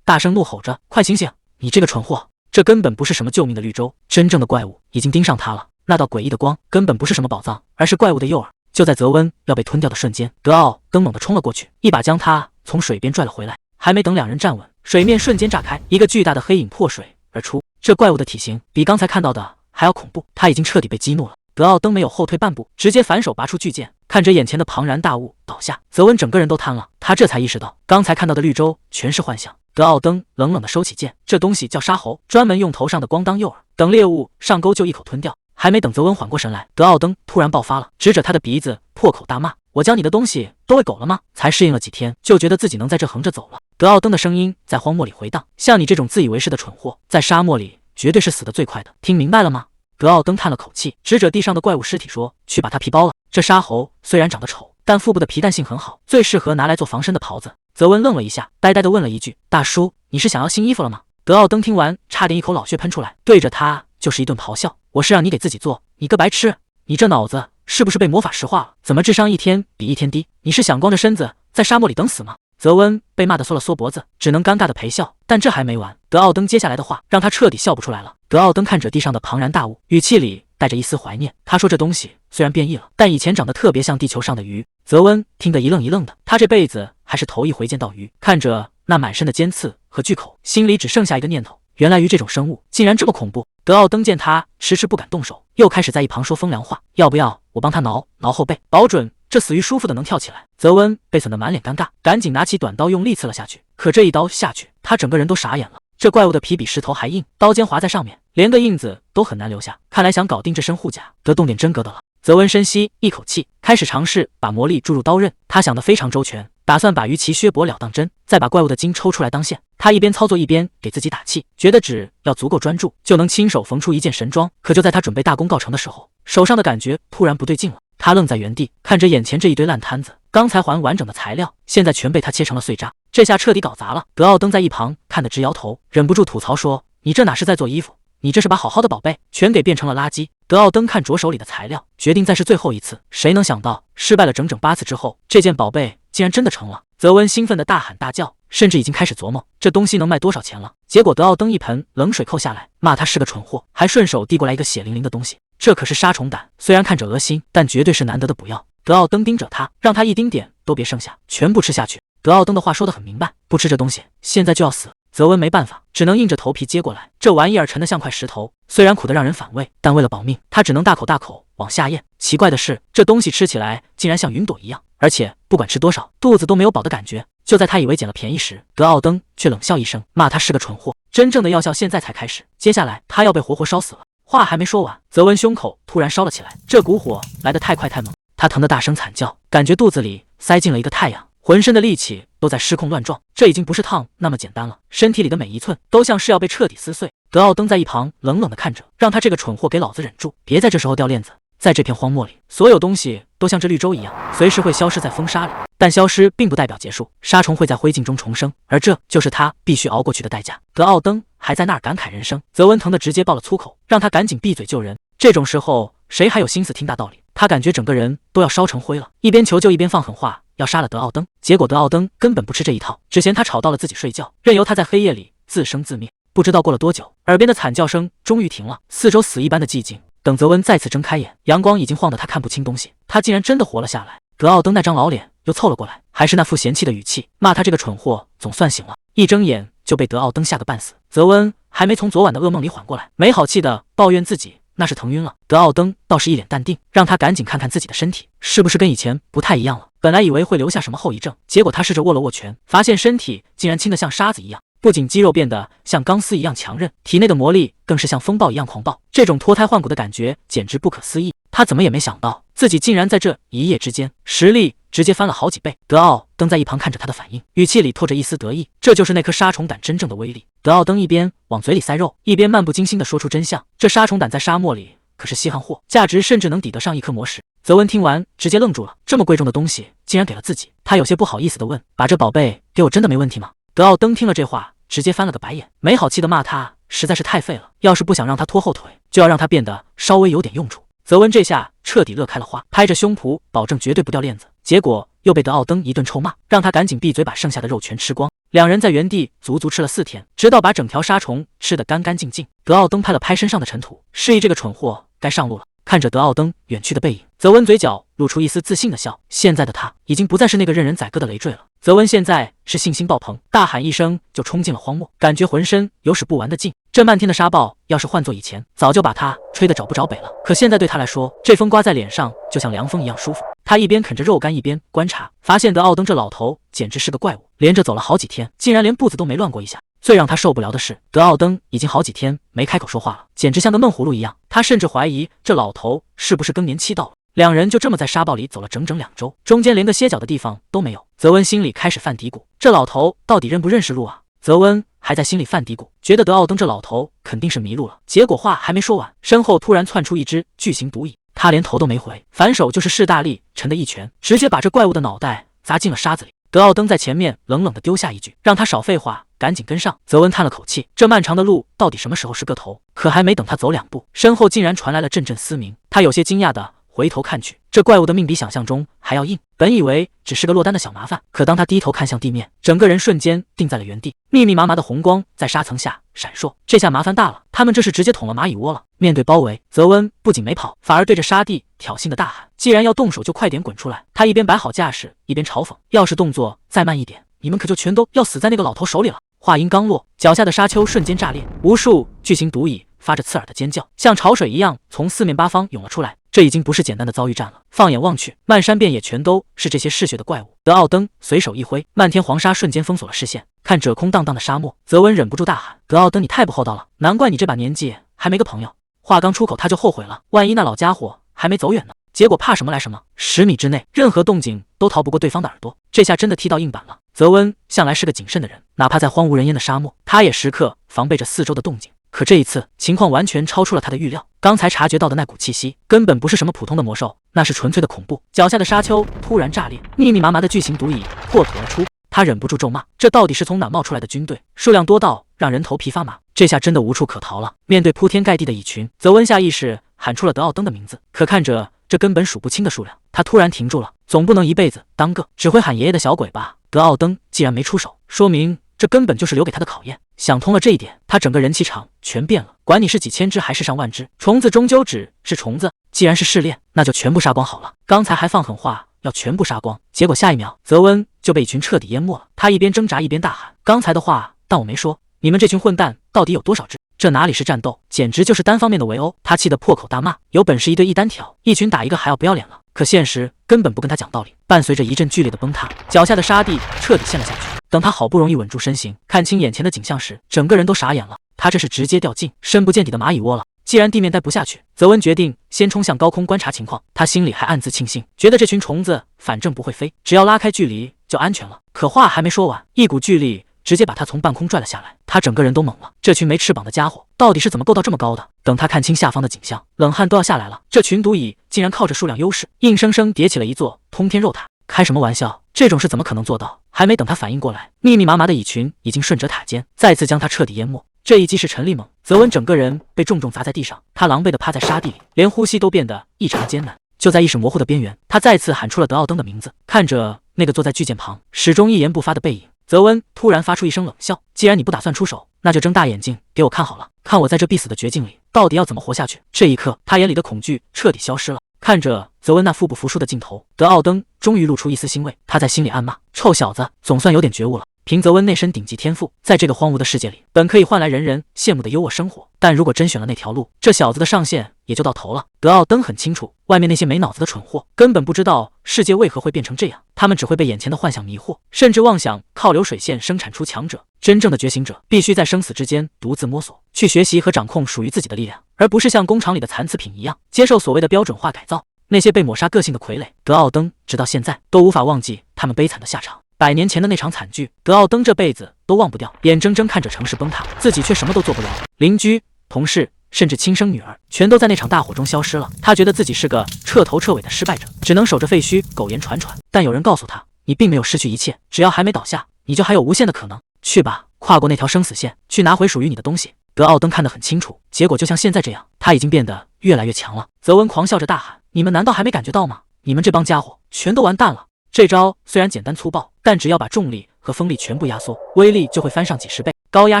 大声怒吼着：“快醒醒！你这个蠢货！这根本不是什么救命的绿洲，真正的怪物已经盯上他了。那道诡异的光根本不是什么宝藏，而是怪物的诱饵。就在泽温要被吞掉的瞬间，德奥登猛地冲了过去，一把将他从水边拽了回来。还没等两人站稳，水面瞬间炸开，一个巨大的黑影破水而出。这怪物的体型比刚才看到的还要恐怖，他已经彻底被激怒了。德奥登没有后退半步，直接反手拔出巨剑，看着眼前的庞然大物倒下，泽温整个人都瘫了。他这才意识到，刚才看到的绿洲全是幻象。德奥登冷冷地收起剑，这东西叫杀猴，专门用头上的光当诱饵，等猎物上钩就一口吞掉。还没等泽温缓过神来，德奥登突然爆发了，指着他的鼻子破口大骂：“我教你的东西都喂狗了吗？才适应了几天，就觉得自己能在这横着走了。”德奥登的声音在荒漠里回荡：“像你这种自以为是的蠢货，在沙漠里绝对是死得最快的，听明白了吗？”德奥登叹了口气，指着地上的怪物尸体说：“去把它皮包了。这沙猴虽然长得丑，但腹部的皮弹性很好，最适合拿来做防身的袍子。”泽温愣了一下，呆呆地问了一句：“大叔，你是想要新衣服了吗？”德奥登听完，差点一口老血喷出来，对着他就是一顿咆哮：“我是让你给自己做，你个白痴！你这脑子是不是被魔法石化了？怎么智商一天比一天低？你是想光着身子在沙漠里等死吗？”泽温被骂得缩了缩脖子，只能尴尬地陪笑。但这还没完，德奥登接下来的话让他彻底笑不出来了。德奥登看着地上的庞然大物，语气里带着一丝怀念。他说：“这东西虽然变异了，但以前长得特别像地球上的鱼。”泽温听得一愣一愣的，他这辈子还是头一回见到鱼。看着那满身的尖刺和巨口，心里只剩下一个念头：原来鱼这种生物竟然这么恐怖。德奥登见他迟迟不敢动手，又开始在一旁说风凉话：“要不要我帮他挠后背，保准这死鱼舒服的能跳起来。”泽温被损得满脸尴尬，赶紧拿起短刀用力刺了下去。可这一刀下去，他整个人都傻眼了。这怪物的皮比石头还硬，刀尖划在上面，连个印子都很难留下。看来想搞定这身护甲，得动点真格的了。泽温深吸一口气，开始尝试把魔力注入刀刃。他想得非常周全，打算把鱼鳍削薄了当针，再把怪物的筋抽出来当线。他一边操作一边给自己打气，觉得只要足够专注，就能亲手缝出一件神装。可就在他准备大功告成的时候，手上的感觉突然不对劲了。他愣在原地，看着眼前这一堆烂摊子，刚才还完整的材料，现在全被他切成了碎渣，这下彻底搞砸了。德奥登在一旁看得直摇头，忍不住吐槽说：“你这哪是在做衣服，你这是把好好的宝贝全给变成了垃圾。”德奥登看着手里的材料，决定再试最后一次。谁能想到，失败了整整8次之后，这件宝贝竟然真的成了。泽温兴奋的大喊大叫，甚至已经开始琢磨这东西能卖多少钱了。结果德奥登一盆冷水扣下来，骂他是个蠢货，还顺手递过来一个血淋淋的东西。这可是杀虫胆，虽然看着恶心，但绝对是难得的补药。德奥登盯着他，让他一丁点都别剩下，全部吃下去。德奥登的话说得很明白，不吃这东西，现在就要死。泽温没办法，只能硬着头皮接过来。这玩意儿沉得像块石头，虽然苦得让人反胃，但为了保命，他只能大口大口往下咽。奇怪的是，这东西吃起来竟然像云朵一样，而且不管吃多少，肚子都没有饱的感觉。就在他以为捡了便宜时，德奥登却冷笑一声，骂他是个蠢货。真正的药效现在才开始，接下来他要被活活烧死了。话还没说完，泽温胸口突然烧了起来，这股火来得太快太猛，他疼得大声惨叫，感觉肚子里塞进了一个太阳，浑身的力气都在失控乱撞。这已经不是烫那么简单了，身体里的每一寸都像是要被彻底撕碎。德奥登在一旁冷冷地看着，让他这个蠢货给老子忍住，别在这时候掉链子。在这片荒漠里，所有东西都像这绿洲一样，随时会消失在风沙里，但消失并不代表结束，沙虫会在灰烬中重生，而这就是他必须熬过去的代价。德奥登还在那儿感慨人生，泽温疼得直接爆了粗口，让他赶紧闭嘴救人。这种时候谁还有心思听大道理？他感觉整个人都要烧成灰了，一边求救一边放狠话要杀了德奥登。结果德奥登根本不吃这一套，只嫌他吵到了自己睡觉，任由他在黑夜里自生自灭。不知道过了多久，耳边的惨叫声终于停了，四周死一般的寂静。等泽温再次睁开眼，阳光已经晃得他看不清东西，他竟然真的活了下来。德奥登那张老脸又凑了过来，还是那副嫌弃的语气，骂他这个蠢货总算醒了。一睁眼就被德奥登吓个半死。泽温还没从昨晚的噩梦里缓过来，没好气的抱怨自己那是疼晕了。德奥登倒是一脸淡定，让他赶紧看看自己的身体是不是跟以前不太一样了。本来以为会留下什么后遗症，结果他试着握了握拳，发现身体竟然轻得像沙子一样，不仅肌肉变得像钢丝一样强韧，体内的魔力更是像风暴一样狂暴。这种脱胎换骨的感觉简直不可思议，他怎么也没想到自己竟然在这一夜之间实力直接翻了好几倍。德奥登在一旁看着他的反应，语气里透着一丝得意，这就是那颗杀虫胆真正的威力。德奥登一边往嘴里塞肉，一边漫不经心地说出真相，这杀虫胆在沙漠里可是稀罕货，价值甚至能抵得上一颗魔石。泽温听完直接愣住了，这么贵重的东西竟然给了自己。他有些不好意思地问，把这宝贝给我真的没问题吗？德奥登听了这话直接翻了个白眼，没好气地骂他实在是太废了，要是不想让他拖后腿，就要让他变得稍微有点用处。泽温这下彻底乐开了花，拍着胸脯保证绝对不掉链子，结果又被德奥登一顿臭骂，让他赶紧闭嘴把剩下的肉全吃光。两人在原地足足吃了4天，直到把整条沙虫吃得干干净净。德奥登拍了拍身上的尘土，示意这个蠢货该上路了。看着德奥登远去的背影，泽温嘴角露出一丝自信的笑。现在的他已经不再是那个任人宰割的累赘了。泽温现在是信心爆棚，大喊一声就冲进了荒漠，感觉浑身有使不完的劲。这漫天的沙暴要是换作以前，早就把他吹得找不着北了。可现在对他来说，这风刮在脸上就像凉风一样舒服。他一边啃着肉干，一边观察，发现德奥登这老头简直是个怪物，连着走了好几天，竟然连步子都没乱过一下。最让他受不了的是，德奥登已经好几天没开口说话了，简直像个闷葫芦一样。他甚至怀疑这老头是不是更年期到了。两人就这么在沙暴里走了整整2周，中间连个歇脚的地方都没有。泽温心里开始犯嘀咕，这老头到底认不认识路啊？泽温还在心里犯嘀咕，觉得德奥登这老头肯定是迷路了。结果话还没说完，身后突然窜出一只巨型毒蚁，他连头都没回，反手就是势大力沉的一拳，直接把这怪物的脑袋砸进了沙子里。德奥登在前面冷冷地丢下一句，让他少废话，赶紧跟上。泽温叹了口气，这漫长的路到底什么时候是个头？可还没等他走2步，身后竟然传来了阵阵嘶鸣。他有些惊讶的回头看去，这怪物的命比想象中还要硬。本以为只是个落单的小麻烦，可当他低头看向地面，整个人瞬间定在了原地。密密麻麻的红光在沙层下闪烁，这下麻烦大了，他们这是直接捅了蚂蚁窝了。面对包围，泽温不仅没跑，反而对着沙地挑衅的大喊，既然要动手就快点滚出来。他一边摆好架势，一边嘲讽，要是动作再慢一点，你们可就全都要死在那个老头手里了。话音刚落，脚下的沙丘瞬间炸裂，无数巨型毒蚁发着刺耳的尖叫，像潮水一样从4面8方涌了出来。这已经不是简单的遭遇战了，放眼望去，漫山遍野全都是这些嗜血的怪物。德奥登随手一挥，漫天黄沙瞬间封锁了视线。看着空荡荡的沙漠，泽温忍不住大喊，德奥登，你太不厚道了，难怪你这把年纪还没个朋友。话刚出口他就后悔了，万一那老家伙还没走远呢？结果怕什么来什么，10米之内任何动静都逃不过对方的耳朵，这下真的踢到硬板了。泽温向来是个谨慎的人，哪怕在荒无人烟的沙漠，他也时刻防备着四周的动静。可这一次情况完全超出了他的预料，刚才察觉到的那股气息根本不是什么普通的魔兽，那是纯粹的恐怖。脚下的沙丘突然炸裂，密密麻麻的巨型毒蚁破土而出，他忍不住咒骂，这到底是从哪冒出来的军队？数量多到让人头皮发麻，这下真的无处可逃了。面对铺天盖地的蚁群，泽温下意识喊出了德奥登的名字，可看着这根本数不清的数量，他突然停住了。总不能一辈子当个只会喊爷爷的小鬼吧？德奥登既然没出手，说明这根本就是留给他的考验。想通了这一点，他整个人气场全变了。管你是几千只还是上万只，虫子终究只是虫子。既然是试炼，那就全部杀光好了。刚才还放狠话要全部杀光，结果下一秒泽温就被一群彻底淹没了。他一边挣扎一边大喊：“刚才的话当我没说！你们这群混蛋到底有多少只？这哪里是战斗，简直就是单方面的围殴！”他气得破口大骂：“有本事1对1单挑，一群打一个还要不要脸了？”可现实根本不跟他讲道理，伴随着一阵剧烈的崩塌，脚下的沙地彻底陷了下去。等他好不容易稳住身形，看清眼前的景象时，整个人都傻眼了。他这是直接掉进深不见底的蚂蚁窝了。既然地面待不下去，泽温决定先冲向高空观察情况。他心里还暗自庆幸，觉得这群虫子反正不会飞，只要拉开距离就安全了。可话还没说完，一股巨力直接把他从半空拽了下来，他整个人都懵了。这群没翅膀的家伙到底是怎么够到这么高的？等他看清下方的景象，冷汗都要下来了。这群毒蚁竟然靠着数量优势，硬生生叠起了一座通天肉塔。开什么玩笑？这种事怎么可能做到？还没等他反应过来，密密麻麻的蚁群已经顺着塔尖再次将他彻底淹没。这一击是陈力猛，泽温整个人被重重砸在地上，他狼狈地趴在沙地里，连呼吸都变得异常艰难。就在意识模糊的边缘，他再次喊出了德奥登的名字。看着那个坐在巨剑旁始终一言不发的背影，泽温突然发出一声冷笑：“既然你不打算出手，那就睁大眼睛给我看好了，看我在这必死的绝境里到底要怎么活下去。”这一刻，他眼里的恐惧彻底消失了。看着泽温那腹不服输的镜头，德奥登终于露出一丝欣慰，他在心里暗骂：“臭小子，总算有点觉悟了。”凭泽温内身顶级天赋，在这个荒芜的世界里，本可以换来人人羡慕的优渥生活，但如果真选了那条路，这小子的上限也就到头了。德奥登很清楚，外面那些没脑子的蠢货根本不知道世界为何会变成这样，他们只会被眼前的幻想迷惑，甚至妄想靠流水线生产出强者。真正的觉醒者必须在生死之间独自摸索，去学习和掌控属于自己的力量，而不是像工厂里的残次品一样接受所谓的标准化改造。那些被抹杀个性的傀儡，德奥登直到现在都无法忘记他们悲惨的下场。100年前的那场惨剧，德奥登这辈子都忘不掉，眼睁睁看着城市崩塌，自己却什么都做不了。邻居、同事，甚至亲生女儿，全都在那场大火中消失了。他觉得自己是个彻头彻尾的失败者，只能守着废墟苟延残喘。但有人告诉他，你并没有失去一切，只要还没倒下，你就还有无限的可能。去吧，跨过那条生死线，去拿回属于你的东西。德奥登看得很清楚，结果就像现在这样，他已经变得越来越强了。泽温狂笑着大喊：“你们难道还没感觉到吗？你们这帮家伙全都完蛋了！”这招虽然简单粗暴，但只要把重力和风力全部压缩，威力就会翻上几十倍。高压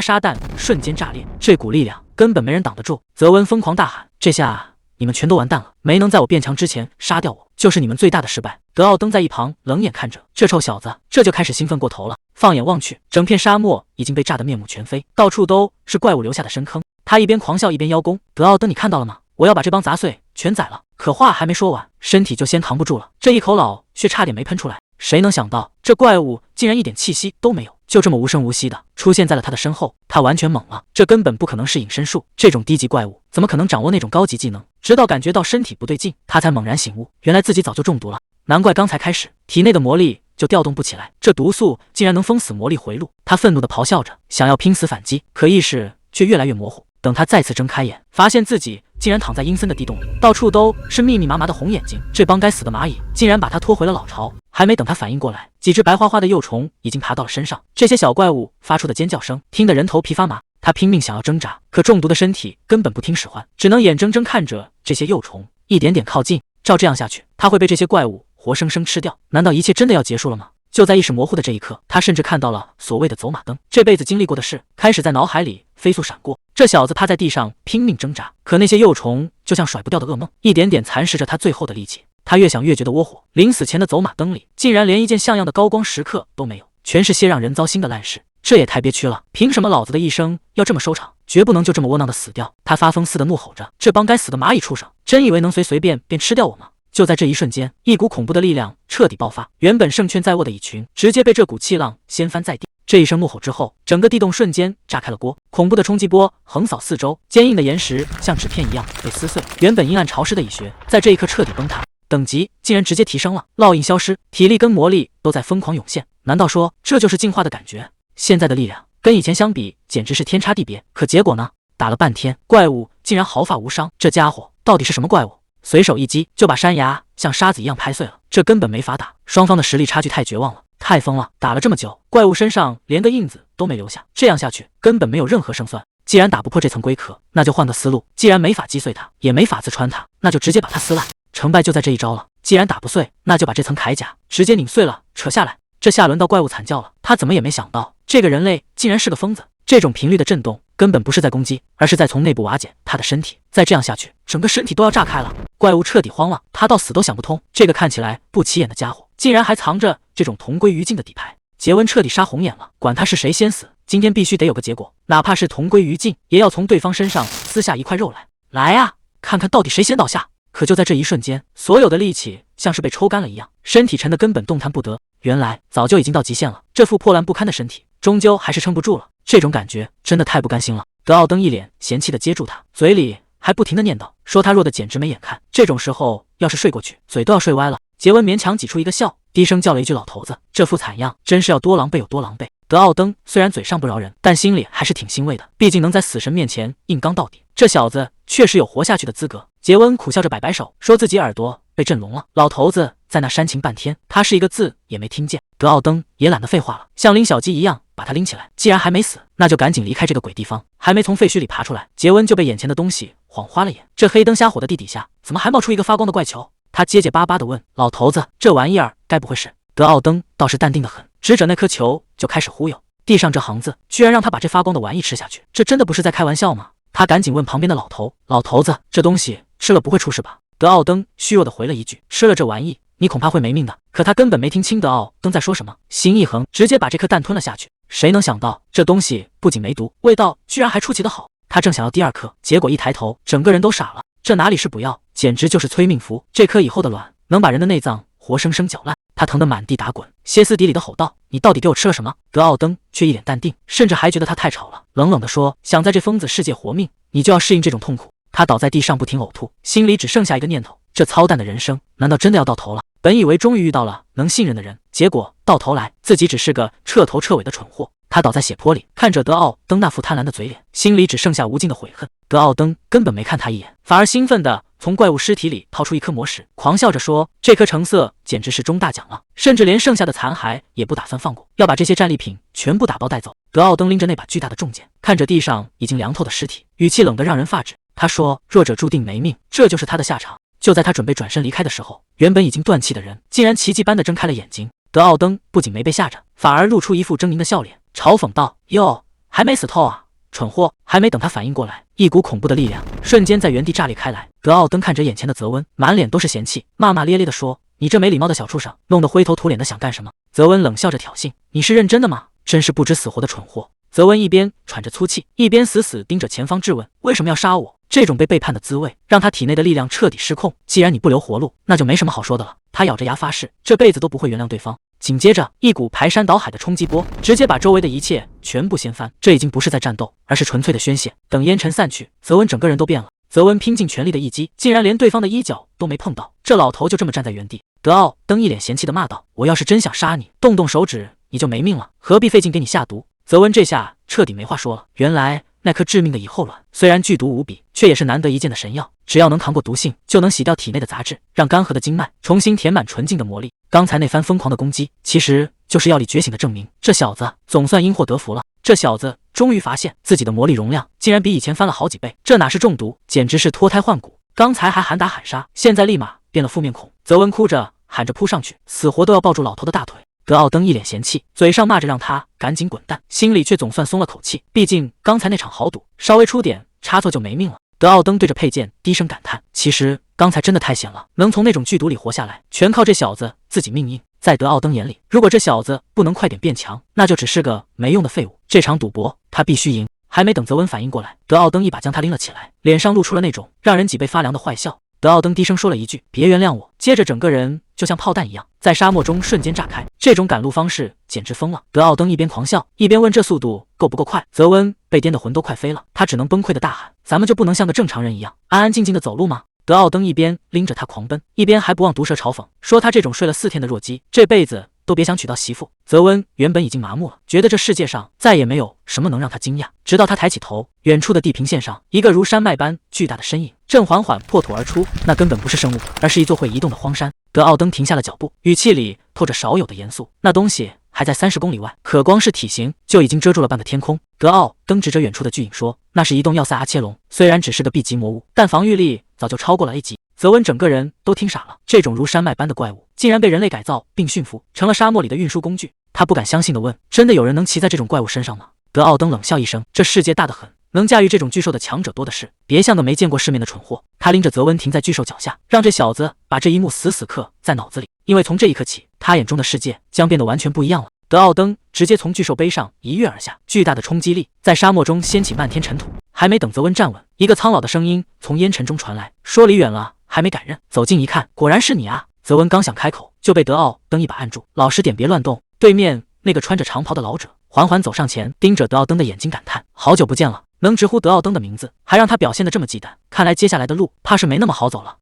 沙弹瞬间炸裂，这股力量根本没人挡得住。泽温疯狂大喊：“这下你们全都完蛋了！没能在我变强之前杀掉我，就是你们最大的失败。”德奥登在一旁冷眼看着，这臭小子这就开始兴奋过头了。放眼望去，整片沙漠已经被炸得面目全非，到处都是怪物留下的深坑。他一边狂笑一边邀功：“德奥登，你看到了吗？我要把这帮杂碎全宰了！”可话还没说完，身体就先扛不住了，这一口老血差点没喷出来。谁能想到这怪物竟然一点气息都没有，就这么无声无息的出现在了他的身后。他完全懵了，这根本不可能是隐身术，这种低级怪物怎么可能掌握那种高级技能？直到感觉到身体不对劲，他才猛然醒悟，原来自己早就中毒了。难怪刚才开始体内的魔力就调动不起来，这毒素竟然能封死魔力回路。他愤怒地咆哮着，想要拼死反击，可意识却越来越模糊。等他再次睁开眼，发现自己竟然躺在阴森的地洞里，到处都是密密麻麻的红眼睛。这帮该死的蚂蚁竟然把他拖回了老巢。还没等他反应过来，几只白花花的幼虫已经爬到了身上。这些小怪物发出的尖叫声听得人头皮发麻。他拼命想要挣扎，可中毒的身体根本不听使唤，只能眼睁睁看着这些幼虫一点点靠近。照这样下去，他会被这些怪物活生生吃掉。难道一切真的要结束了吗？就在意识模糊的这一刻，他甚至看到了所谓的走马灯，这辈子经历过的事开始在脑海里飞速闪过。这小子趴在地上拼命挣扎，可那些幼虫就像甩不掉的噩梦，一点点蚕食着他最后的力气。他越想越觉得窝火，临死前的走马灯里竟然连一件像样的高光时刻都没有，全是些让人糟心的烂事。这也太憋屈了，凭什么老子的一生要这么收场？绝不能就这么窝囊的死掉！他发疯似的怒吼着，这帮该死的蚂蚁畜生，真以为能随便便吃掉我吗？就在这一瞬间，一股恐怖的力量彻底爆发，原本胜券在握的蚁群直接被这股气浪掀翻在地。这一声怒吼之后，整个地洞瞬间炸开了锅，恐怖的冲击波横扫四周，坚硬的岩石像纸片一样被撕碎，原本阴暗潮湿的蚁穴在这一刻彻底崩塌，等级竟然直接提升了，烙印消失，体力跟魔力都在疯狂涌现。难道说这就是进化的感觉？现在的力量跟以前相比简直是天差地别。可结果呢？打了半天，怪物竟然毫发无伤，这家伙到底是什么怪物？随手一击就把山崖像沙子一样拍碎了，这根本没法打，双方的实力差距太绝望了，太疯了！打了这么久，怪物身上连个印子都没留下，这样下去根本没有任何胜算。既然打不破这层龟壳，那就换个思路，既然没法击碎它，也没法刺穿它，那就直接把它撕烂。成败就在这一招了，既然打不碎，那就把这层铠甲直接拧碎了扯下来。这下轮到怪物惨叫了，他怎么也没想到这个人类竟然是个疯子，这种频率的震动根本不是在攻击，而是在从内部瓦解他的身体。再这样下去，整个身体都要炸开了。怪物彻底慌了，他到死都想不通，这个看起来不起眼的家伙竟然还藏着这种同归于尽的底牌。杰文彻底杀红眼了，管他是谁先死，今天必须得有个结果，哪怕是同归于尽，也要从对方身上撕下一块肉来。来啊，看看到底谁先倒下。可就在这一瞬间，所有的力气像是被抽干了一样，身体沉得根本动弹不得。原来早就已经到极限了，这副破烂不堪的身体终究还是撑不住了。这种感觉真的太不甘心了。德奥登一脸嫌弃的接住他，嘴里还不停的念叨，说他弱的简直没眼看，这种时候要是睡过去，嘴都要睡歪了。杰文勉强挤出一个笑，低声叫了一句老头子，这副惨样真是要多狼狈有多狼狈。德奥登虽然嘴上不饶人，但心里还是挺欣慰的，毕竟能在死神面前硬刚到底，这小子确实有活下去的资格。杰文苦笑着摆摆手，说自己耳朵被震聋了。老头子在那煽情半天，他是一个字也没听见。德奥登也懒得废话了，像拎小鸡一样把他拎起来，既然还没死，那就赶紧离开这个鬼地方。还没从废墟里爬出来，杰文就被眼前的东西晃花了眼，这黑灯瞎火的地底下怎么还冒出一个发光的怪球？他结结巴巴地问老头子，这玩意儿该不会是……德奥登倒是淡定得很，指着那颗球就开始忽悠。地上这行字居然让他把这发光的玩意吃下去，这真的不是在开玩笑吗？他赶紧问旁边的老头，老头子，这东西吃了不会出事吧？德奥登虚弱地回了一句，吃了这玩意你恐怕会没命的。可他根本没听清德奥登在说什么，心一横，直接把这颗蛋吞了下去。谁能想到这东西不仅没毒，味道居然还出奇的好。他正想要第二颗，结果一抬头，整个人都傻了。这哪里是补药，简直就是催命符。这颗以后的卵能把人的内脏活生生搅烂。他疼得满地打滚，歇斯底里的吼道，你到底给我吃了什么？德奥登却一脸淡定，甚至还觉得他太吵了，冷冷地说，想在这疯子世界活命，你就要适应这种痛苦。他倒在地上不停呕吐，心里只剩下一个念头，这操蛋的人生难道真的要到头了？本以为终于遇到了能信任的人，结果到头来自己只是个彻头彻尾的蠢货。他倒在血泊里，看着德奥登那副贪婪的嘴脸，心里只剩下无尽的悔恨。德奥登根本没看他一眼，反而兴奋地从怪物尸体里掏出一颗魔石，狂笑着说，这颗成色简直是中大奖了，甚至连剩下的残骸也不打算放过，要把这些战利品全部打包带走。德奥登拎着那把巨大的重剑，看着地上已经凉透的尸体，语气冷得让人发指。他说，弱者注定没命，这就是他的下场。就在他准备转身离开的时候，原本已经断气的人竟然奇迹般地睁开了眼睛。德奥登不仅没被吓着，反而露出一副狰狞的笑脸，嘲讽道：“哟，还没死透啊，蠢货！”还没等他反应过来，一股恐怖的力量瞬间在原地炸裂开来。德奥登看着眼前的泽温，满脸都是嫌弃，骂骂咧咧地说：“你这没礼貌的小畜生，弄得灰头土脸的想干什么？”泽温冷笑着挑衅：“你是认真的吗？真是不知死活的蠢货！”泽温一边喘着粗气，一边死死盯着前方质问：“为什么要杀我？”这种被背叛的滋味让他体内的力量彻底失控。既然你不留活路，那就没什么好说的了。他咬着牙发誓，这辈子都不会原谅对方。紧接着，一股排山倒海的冲击波直接把周围的一切全部掀翻。这已经不是在战斗，而是纯粹的宣泄。等烟尘散去，泽温整个人都变了。泽温拼尽全力的一击，竟然连对方的衣角都没碰到。这老头就这么站在原地。德奥登一脸嫌弃的骂道：“我要是真想杀你，动动手指你就没命了，何必费劲给你下毒？”泽温这下彻底没话说了。原来那颗致命的蚁后卵虽然剧毒无比，却也是难得一见的神药，只要能扛过毒性，就能洗掉体内的杂质，让干涸的经脉重新填满纯净的魔力。刚才那番疯狂的攻击，其实就是药力觉醒的证明。这小子总算因祸得福了。这小子终于发现自己的魔力容量竟然比以前翻了好几倍，这哪是中毒，简直是脱胎换骨。刚才还喊打喊杀，现在立马变了副面孔。泽温哭着喊着扑上去，死活都要抱住老头的大腿。德奥登一脸嫌弃，嘴上骂着让他赶紧滚蛋，心里却总算松了口气。毕竟刚才那场豪赌，稍微出点差错就没命了。德奥登对着佩剑低声感叹，其实刚才真的太险了，能从那种剧毒里活下来，全靠这小子自己命硬。在德奥登眼里，如果这小子不能快点变强，那就只是个没用的废物。这场赌博他必须赢。还没等泽温反应过来，德奥登一把将他拎了起来，脸上露出了那种让人脊背发凉的坏笑。德奥登低声说了一句：“别原谅我。”接着整个人就像炮弹一样在沙漠中瞬间炸开。这种赶路方式简直疯了。德奥登一边狂笑，一边问这速度够不够快。泽温被颠得魂都快飞了，他只能崩溃的大喊：“咱们就不能像个正常人一样安安静静的走路吗？”德奥登一边拎着他狂奔，一边还不忘毒舌嘲讽，说他这种睡了4天的弱鸡，这辈子都别想娶到媳妇。泽温原本已经麻木了，觉得这世界上再也没有什么能让他惊讶，直到他抬起头，远处的地平线上，一个如山脉般巨大的身影正缓缓破土而出。那根本不是生物，而是一座会移动的荒山。德奥登停下了脚步，语气里透着少有的严肃。那东西还在30公里外，可光是体型就已经遮住了半个天空。德奥登指着远处的巨影说：“那是移动要塞阿切龙，虽然只是个 B 级魔物，但防御力早就超过了 A 级。”泽温整个人都听傻了，这种如山脉般的怪物竟然被人类改造并驯服，成了沙漠里的运输工具。他不敢相信地问：“真的有人能骑在这种怪物身上吗？”德奥登冷笑一声：“这世界大得很，能驾驭这种巨兽的强者多的是，别像个没见过世面的蠢货。”他拎着泽温停在巨兽脚下，让这小子把这一幕死死刻在脑子里，因为从这一刻起，他眼中的世界将变得完全不一样了。德奥登直接从巨兽背上一跃而下，巨大的冲击力在沙漠中掀起漫天尘土。还没等泽温站稳，一个苍老的声音从烟尘中传来，说：“离远了还没敢认，走近一看，果然是你啊！”泽温刚想开口，就被德奥登一把按住：“老实点，别乱动。”对面那个穿着长袍的老者缓缓走上前，盯着德奥登的眼睛感叹：“好久不见了。”能直呼德奥登的名字，还让他表现得这么忌惮，看来接下来的路怕是没那么好走了。